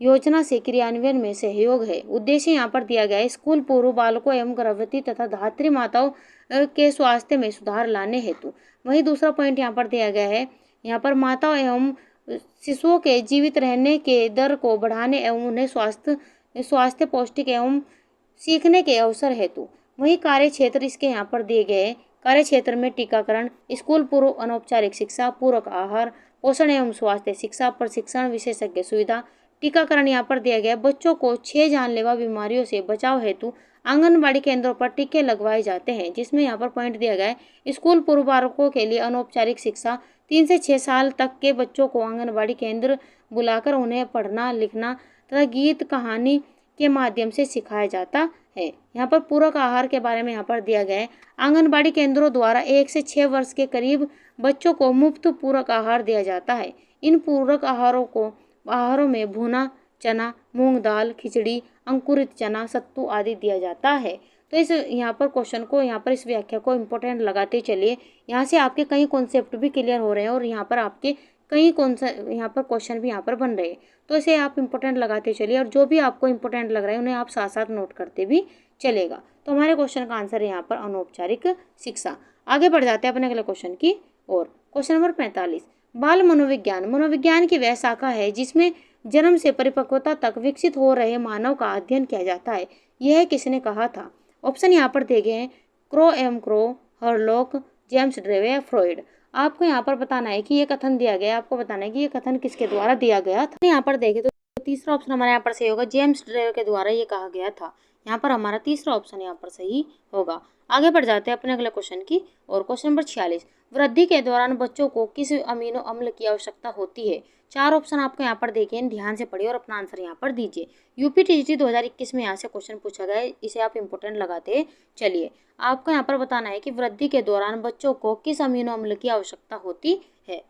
योजना से क्रियान्वयन में सहयोग है। उद्देश्य यहाँ पर दिया गया है स्कूल पूर्व बालकों एवं गर्भवती तथा धात्री माताओं के स्वास्थ्य में सुधार लाने हेतु। वहीं दूसरा पॉइंट यहाँ पर दिया गया है, यहाँ पर माताओं एवं शिशुओं के जीवित रहने के दर को बढ़ाने एवं उन्हें स्वास्थ्य पौष्टिक एवं सीखने के अवसर हेतु। वहीं कार्य क्षेत्र इसके यहाँ पर दिए गए कार्य क्षेत्र में टीकाकरण, स्कूल पूर्व अनौपचारिक शिक्षा, पूरक आहार, पोषण एवं स्वास्थ्य शिक्षा, प्रशिक्षण, विशेषज्ञ सुविधा। टीकाकरण यहाँ पर दिया गया बच्चों को 6 जानलेवा बीमारियों से बचाव हेतु आंगनबाड़ी केंद्रों पर टीके लगवाए जाते हैं, जिसमें यहाँ पर पॉइंट दिया गया है स्कूल पूर्व बालकों के लिए अनौपचारिक शिक्षा। 3 से 6 साल तक के बच्चों को आंगनबाड़ी केंद्र बुलाकर उन्हें पढ़ना लिखना तथा गीत कहानी के माध्यम से सिखाया जाता है। यहाँ पर पूरक आहार के बारे में यहाँ पर दिया गया है आंगनबाड़ी केंद्रों द्वारा 1 से 6 वर्ष के करीब बच्चों को मुफ्त पूरक आहार दिया जाता है। इन पूरक आहारों में भुना चना, मूंग दाल, खिचड़ी, अंकुरित चना, सत्तू आदि दिया जाता है। तो इस यहाँ पर क्वेश्चन को यहाँ पर इस व्याख्या को इम्पोर्टेंट लगाते चलिए। यहाँ से आपके कई कॉन्सेप्ट भी क्लियर हो रहे हैं और यहाँ पर आपके कई यहाँ पर क्वेश्चन भी यहाँ पर बन रहे हैं। तो इसे आप इम्पोर्टेंट लगाते चलिए और जो भी आपको इम्पोर्टेंट लग रहा है उन्हें आप साथ साथ नोट करते भी चलेगा। तो हमारे क्वेश्चन का आंसर है यहाँ पर अनौपचारिक शिक्षा। आगे बढ़ जाते हैं अपने अगले क्वेश्चन की और। क्वेश्चन नंबर 45, बाल मनोविज्ञान मनोविज्ञान की वह शाखा है जिसमें जन्म से परिपक्वता तक विकसित हो रहे मानव का अध्ययन किया जाता है। यह किसने कहा था। ऑप्शन यहाँ पर दिए गए हैं क्रो, हरलॉक, जेम्स ड्रेवे या फ्रॉइड। आपको यहाँ पर बताना है कि ये कथन दिया गया है, आपको बताना है कि ये कथन किसके द्वारा दिया गया था। यहाँ पर देखें तो तीसरा ऑप्शन हमारे यहाँ पर सही होगा, जेम्स ड्रेवे के द्वारा ये कहा गया था। यहाँ पर हमारा तीसरा ऑप्शन यहाँ पर सही होगा। आगे बढ़ जाते हैं अपने अगले क्वेश्चन की और। क्वेश्चन नंबर 46, वृद्धि के दौरान बच्चों को किस अमीनो अम्ल की आवश्यकता होती है। 4 ऑप्शन आपको यहाँ पर देखें, ध्यान से पढ़िए और अपना आंसर यहाँ पर दीजिए। यूपीटीजीटी 2021 में यहाँ से क्वेश्चन पूछा गया है, इसे आप इम्पोर्टेंट लगाते चलिए। आपको यहाँ पर बताना है कि वृद्धि के दौरान बच्चों को किस अमीनो अम्ल की आवश्यकता होती है।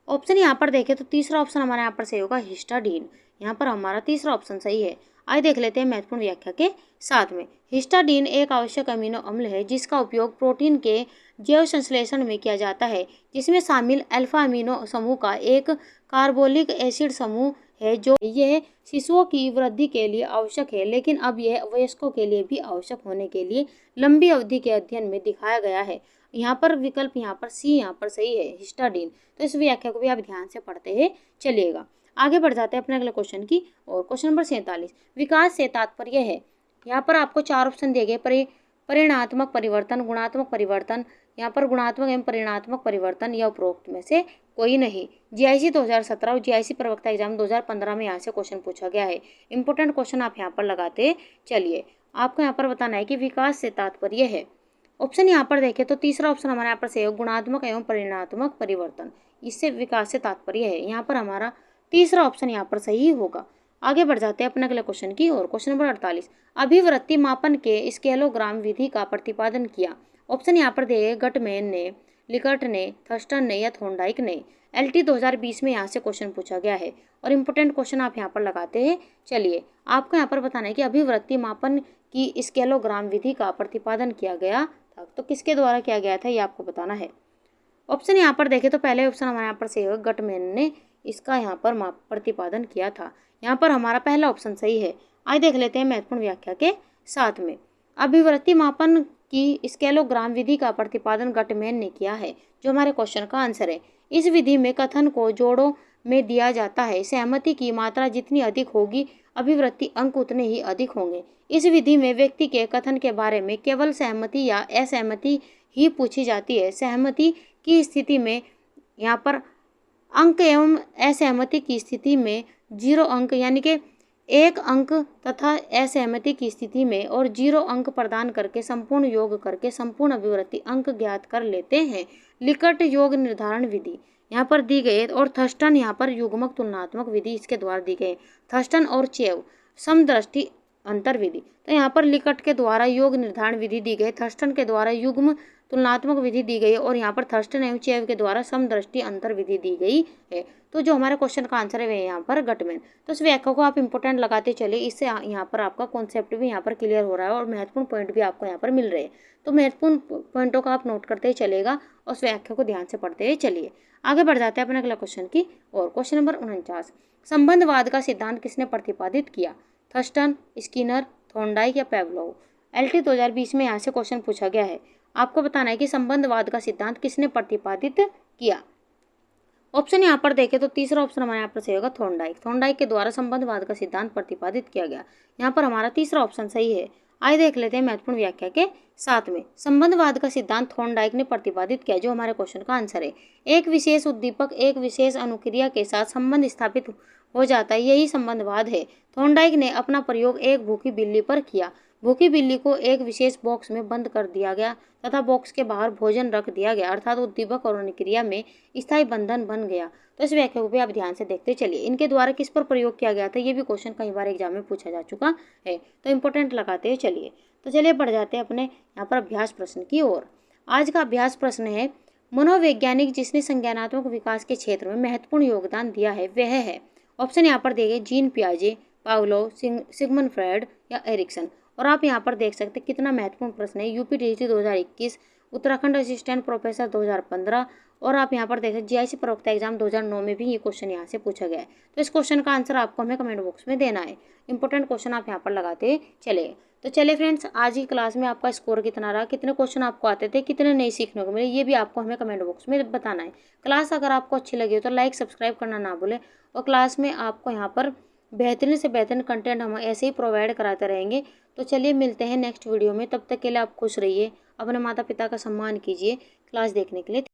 ऑप्शन यहाँ पर देखें तो तीसरा ऑप्शन हमारे यहाँ पर सही होगा, हिस्टाडीन। यहाँ पर हमारा तीसरा ऑप्शन सही है। आइए देख लेते हैं महत्वपूर्ण व्याख्या के साथ में। हिस्टाडीन एक आवश्यक अमीनो अम्ल है जिसका उपयोग प्रोटीन के जैव संश्लेषण में किया जाता है, जिसमें शामिल अल्फा अमीनो समूह का एक कार्बोलिक एसिड समूह है जो यह शिशुओं की वृद्धि के लिए आवश्यक है, लेकिन अब यह वयस्कों के लिए भी आवश्यक होने के लिए लंबी अवधि के अध्ययन में दिखाया गया है। यहाँ पर विकल्प यहाँ पर सी यहाँ पर सही है, हिस्टाडीन। तो इस व्याख्या को भी आप ध्यान से पढ़ते हैं चलिएगा। आगे बढ़ जाते हैं अपने अगले क्वेश्चन की और। क्वेश्चन नंबर 47, विकास से तात्पर्य है। यहाँ पर आपको 4 ऑप्शन दिए गए, परिणात्मक परिवर्तन, गुणात्मक परिवर्तन, यहाँ पर गुणात्मक एवं परिणात्मक परिवर्तन या उपरोक्त में से कोई नहीं। जीआईसी 2017 और जीआईसी प्रवक्ता एग्जाम 2015 में यहाँ से क्वेश्चन पूछा गया है। इंपॉर्टेंट क्वेश्चन आप यहाँ पर लगाते चलिए। आपको यहाँ पर बताना है कि विकास से तात्पर्य है। ऑप्शन यहाँ पर देखें तो तीसरा ऑप्शन हमारे यहाँ पर सही है, गुणात्मक एवं परिमाणात्मक परिवर्तन। इससे विकास से तात्पर्य है। यहाँ पर हमारा तीसरा ऑप्शन यहाँ पर सही होगा। आगे बढ़ जाते हैं अपने अगले क्वेश्चन की ओर। क्वेश्चन नंबर 48, अभिवृत्ति मापन के स्केलोग्राम विधि का प्रतिपादन किया। ऑप्शन यहाँ पर दिए गटमैन ने, लिकर्ट ने, थर्स्टन ने या थॉर्नडाइक ने। एलटी 2020 में यहाँ से क्वेश्चन पूछा गया है और इम्पोर्टेंट क्वेश्चन आप यहाँ पर लगाते हैं चलिए। आपको यहाँ पर बताना है कि अभिवृत्ति मापन की स्केलोग्राम विधि का प्रतिपादन किया गया था, तो किसके द्वारा किया गया था ये आपको बताना है। ऑप्शन यहाँ पर देखें तो पहले ऑप्शन हमारे यहाँ पर सही होगा, गटमैन ने इसका यहाँ पर प्रतिपादन किया था। यहाँ पर हमारा पहला ऑप्शन सही है। आइए देख लेते हैं महत्वपूर्ण व्याख्या के साथ में। अभिवृत्ति मापन की स्केलोग्राम विधि का प्रतिपादन गटमैन ने किया है, जो हमारे क्वेश्चन का आंसर है। इस विधि में कथन को जोड़ों में दिया जाता है। सहमति की मात्रा जितनी अधिक होगी, अभिवृत्ति अंक उतने ही अधिक होंगे। इस विधि में व्यक्ति के कथन के बारे में केवल सहमति या असहमति ही पूछी जाती है। सहमति की स्थिति में यहाँ पर अंक एवं असहमति की स्थिति में 0 अंक यानी कि 1 अंक तथा असहमति की स्थिति में और 0 अंक प्रदान करके संपूर्ण योग करके संपूर्ण अभिवृत्ति अंक ज्ञात कर लेते हैं। लिकर्ट योग निर्धारण विधि यहाँ पर दी गई और थर्स्टन यहाँ पर युग्मक तुलनात्मक विधि इसके द्वारा दी गई। थर्स्टन और चेव समदृष्टि अंतर विधि, तो यहाँ पर लिकर्ट के द्वारा योग निर्धारण विधि दी गई, थर्स्टन के द्वारा युग्म तुलनात्मक विधि दी गई और यहाँ पर थर्स्टन एवं चेव के द्वारा समदृष्टि अंतर विधि दी गई है। तो जो हमारे क्वेश्चन का आंसर है वह यहाँ पर गटमैन। तो इस व्याख्या को आप इंपोर्टेंट लगाते चलिए। इससे यहाँ पर आपका कॉन्सेप्ट भी यहाँ पर क्लियर हो रहा है और महत्वपूर्ण पॉइंट भी आपको यहाँ पर मिल रहे हैं। तो महत्वपूर्ण पॉइंटों का आप नोट करते ही चलेगा और उस व्याख्या को ध्यान से पढ़ते ही चलिए। आगे बढ़ जाते हैं अपने अगला क्वेश्चन की और। क्वेश्चन नंबर 49, संबंधवाद का सिद्धांत किसने प्रतिपादित किया। थर्स्टन, स्किनर, थॉर्नडाइक या पेवलोव। एलटी 2020 में यहाँ से क्वेश्चन पूछा गया है। आपको बताना है कि संबंधवाद का सिद्धांत किसने प्रतिपादित किया। ऑप्शन यहाँ पर देखें तो तीसरा ऑप्शन हमारे यहाँ पर सही होगा, थॉर्नडाइक। थॉर्नडाइक के द्वारा संबंधवाद का सिद्धांत प्रतिपादित किया गया। यहाँ पर हमारा तीसरा ऑप्शन सही है। आइए देख लेते हैं महत्वपूर्ण व्याख्या के साथ में। संबंधवाद का सिद्धांत थॉर्नडाइक ने प्रतिपादित किया, जो हमारे क्वेश्चन का आंसर है। एक विशेष उद्दीपक एक विशेष अनुक्रिया के साथ संबंध स्थापित हो जाता है, यही संबंधवाद है। थॉर्नडाइक ने अपना प्रयोग एक भूखी बिल्ली पर किया। भूखी बिल्ली को एक विशेष बॉक्स में बंद कर दिया गया तथा बॉक्स के बाहर भोजन रख दिया गया, अर्थात उद्दीपक और अनुक्रिया में स्थायी बंधन बन गया। तो इस व्याख्या को भी आप ध्यान से देखते चलिए। इनके द्वारा किस पर प्रयोग किया गया था ये भी क्वेश्चन कई बार एग्जाम में पूछा जा चुका है, तो इंपॉर्टेंट लगाते चलिए। तो चलिए बढ़ जाते हैं अपने यहाँ पर अभ्यास प्रश्न की ओर। आज का अभ्यास प्रश्न है, मनोवैज्ञानिक जिसने संज्ञानात्मक विकास के क्षेत्र में महत्वपूर्ण योगदान दिया है वह है। ऑप्शन यहाँ पर दिए गए, जीन पियाजे, पावलोव, सिगमंड फ्रायड या एरिक्सन। और आप यहाँ पर देख सकते हैं कितना महत्वपूर्ण प्रश्न है। यूपीटीसी 2021, उत्तराखंड असिस्टेंट प्रोफेसर 2015 और आप यहाँ पर देख सकते जीआईसी प्रवक्ता एग्जाम 2009 में भी ये क्वेश्चन यहाँ से पूछा गया है। तो इस क्वेश्चन का आंसर आपको हमें कमेंट बॉक्स में देना है। इंपॉर्टेंट क्वेश्चन आप यहाँ पर लगाते चले। तो चले फ्रेंड्स, आज की क्लास में आपका स्कोर कितना रहा, कितने क्वेश्चन आपको आते थे, कितने नए सीखने को मिले, ये भी आपको हमें कमेंट बॉक्स में बताना है। क्लास अगर आपको अच्छी लगी हो तो लाइक सब्सक्राइब करना ना भूलें और क्लास में आपको यहाँ पर बेहतरीन से बेहतरीन कंटेंट हम ऐसे ही प्रोवाइड कराते रहेंगे। तो चलिए मिलते हैं नेक्स्ट वीडियो में। तब तक के लिए आप खुश रहिए, अपने माता पिता का सम्मान कीजिए। क्लास देखने के लिए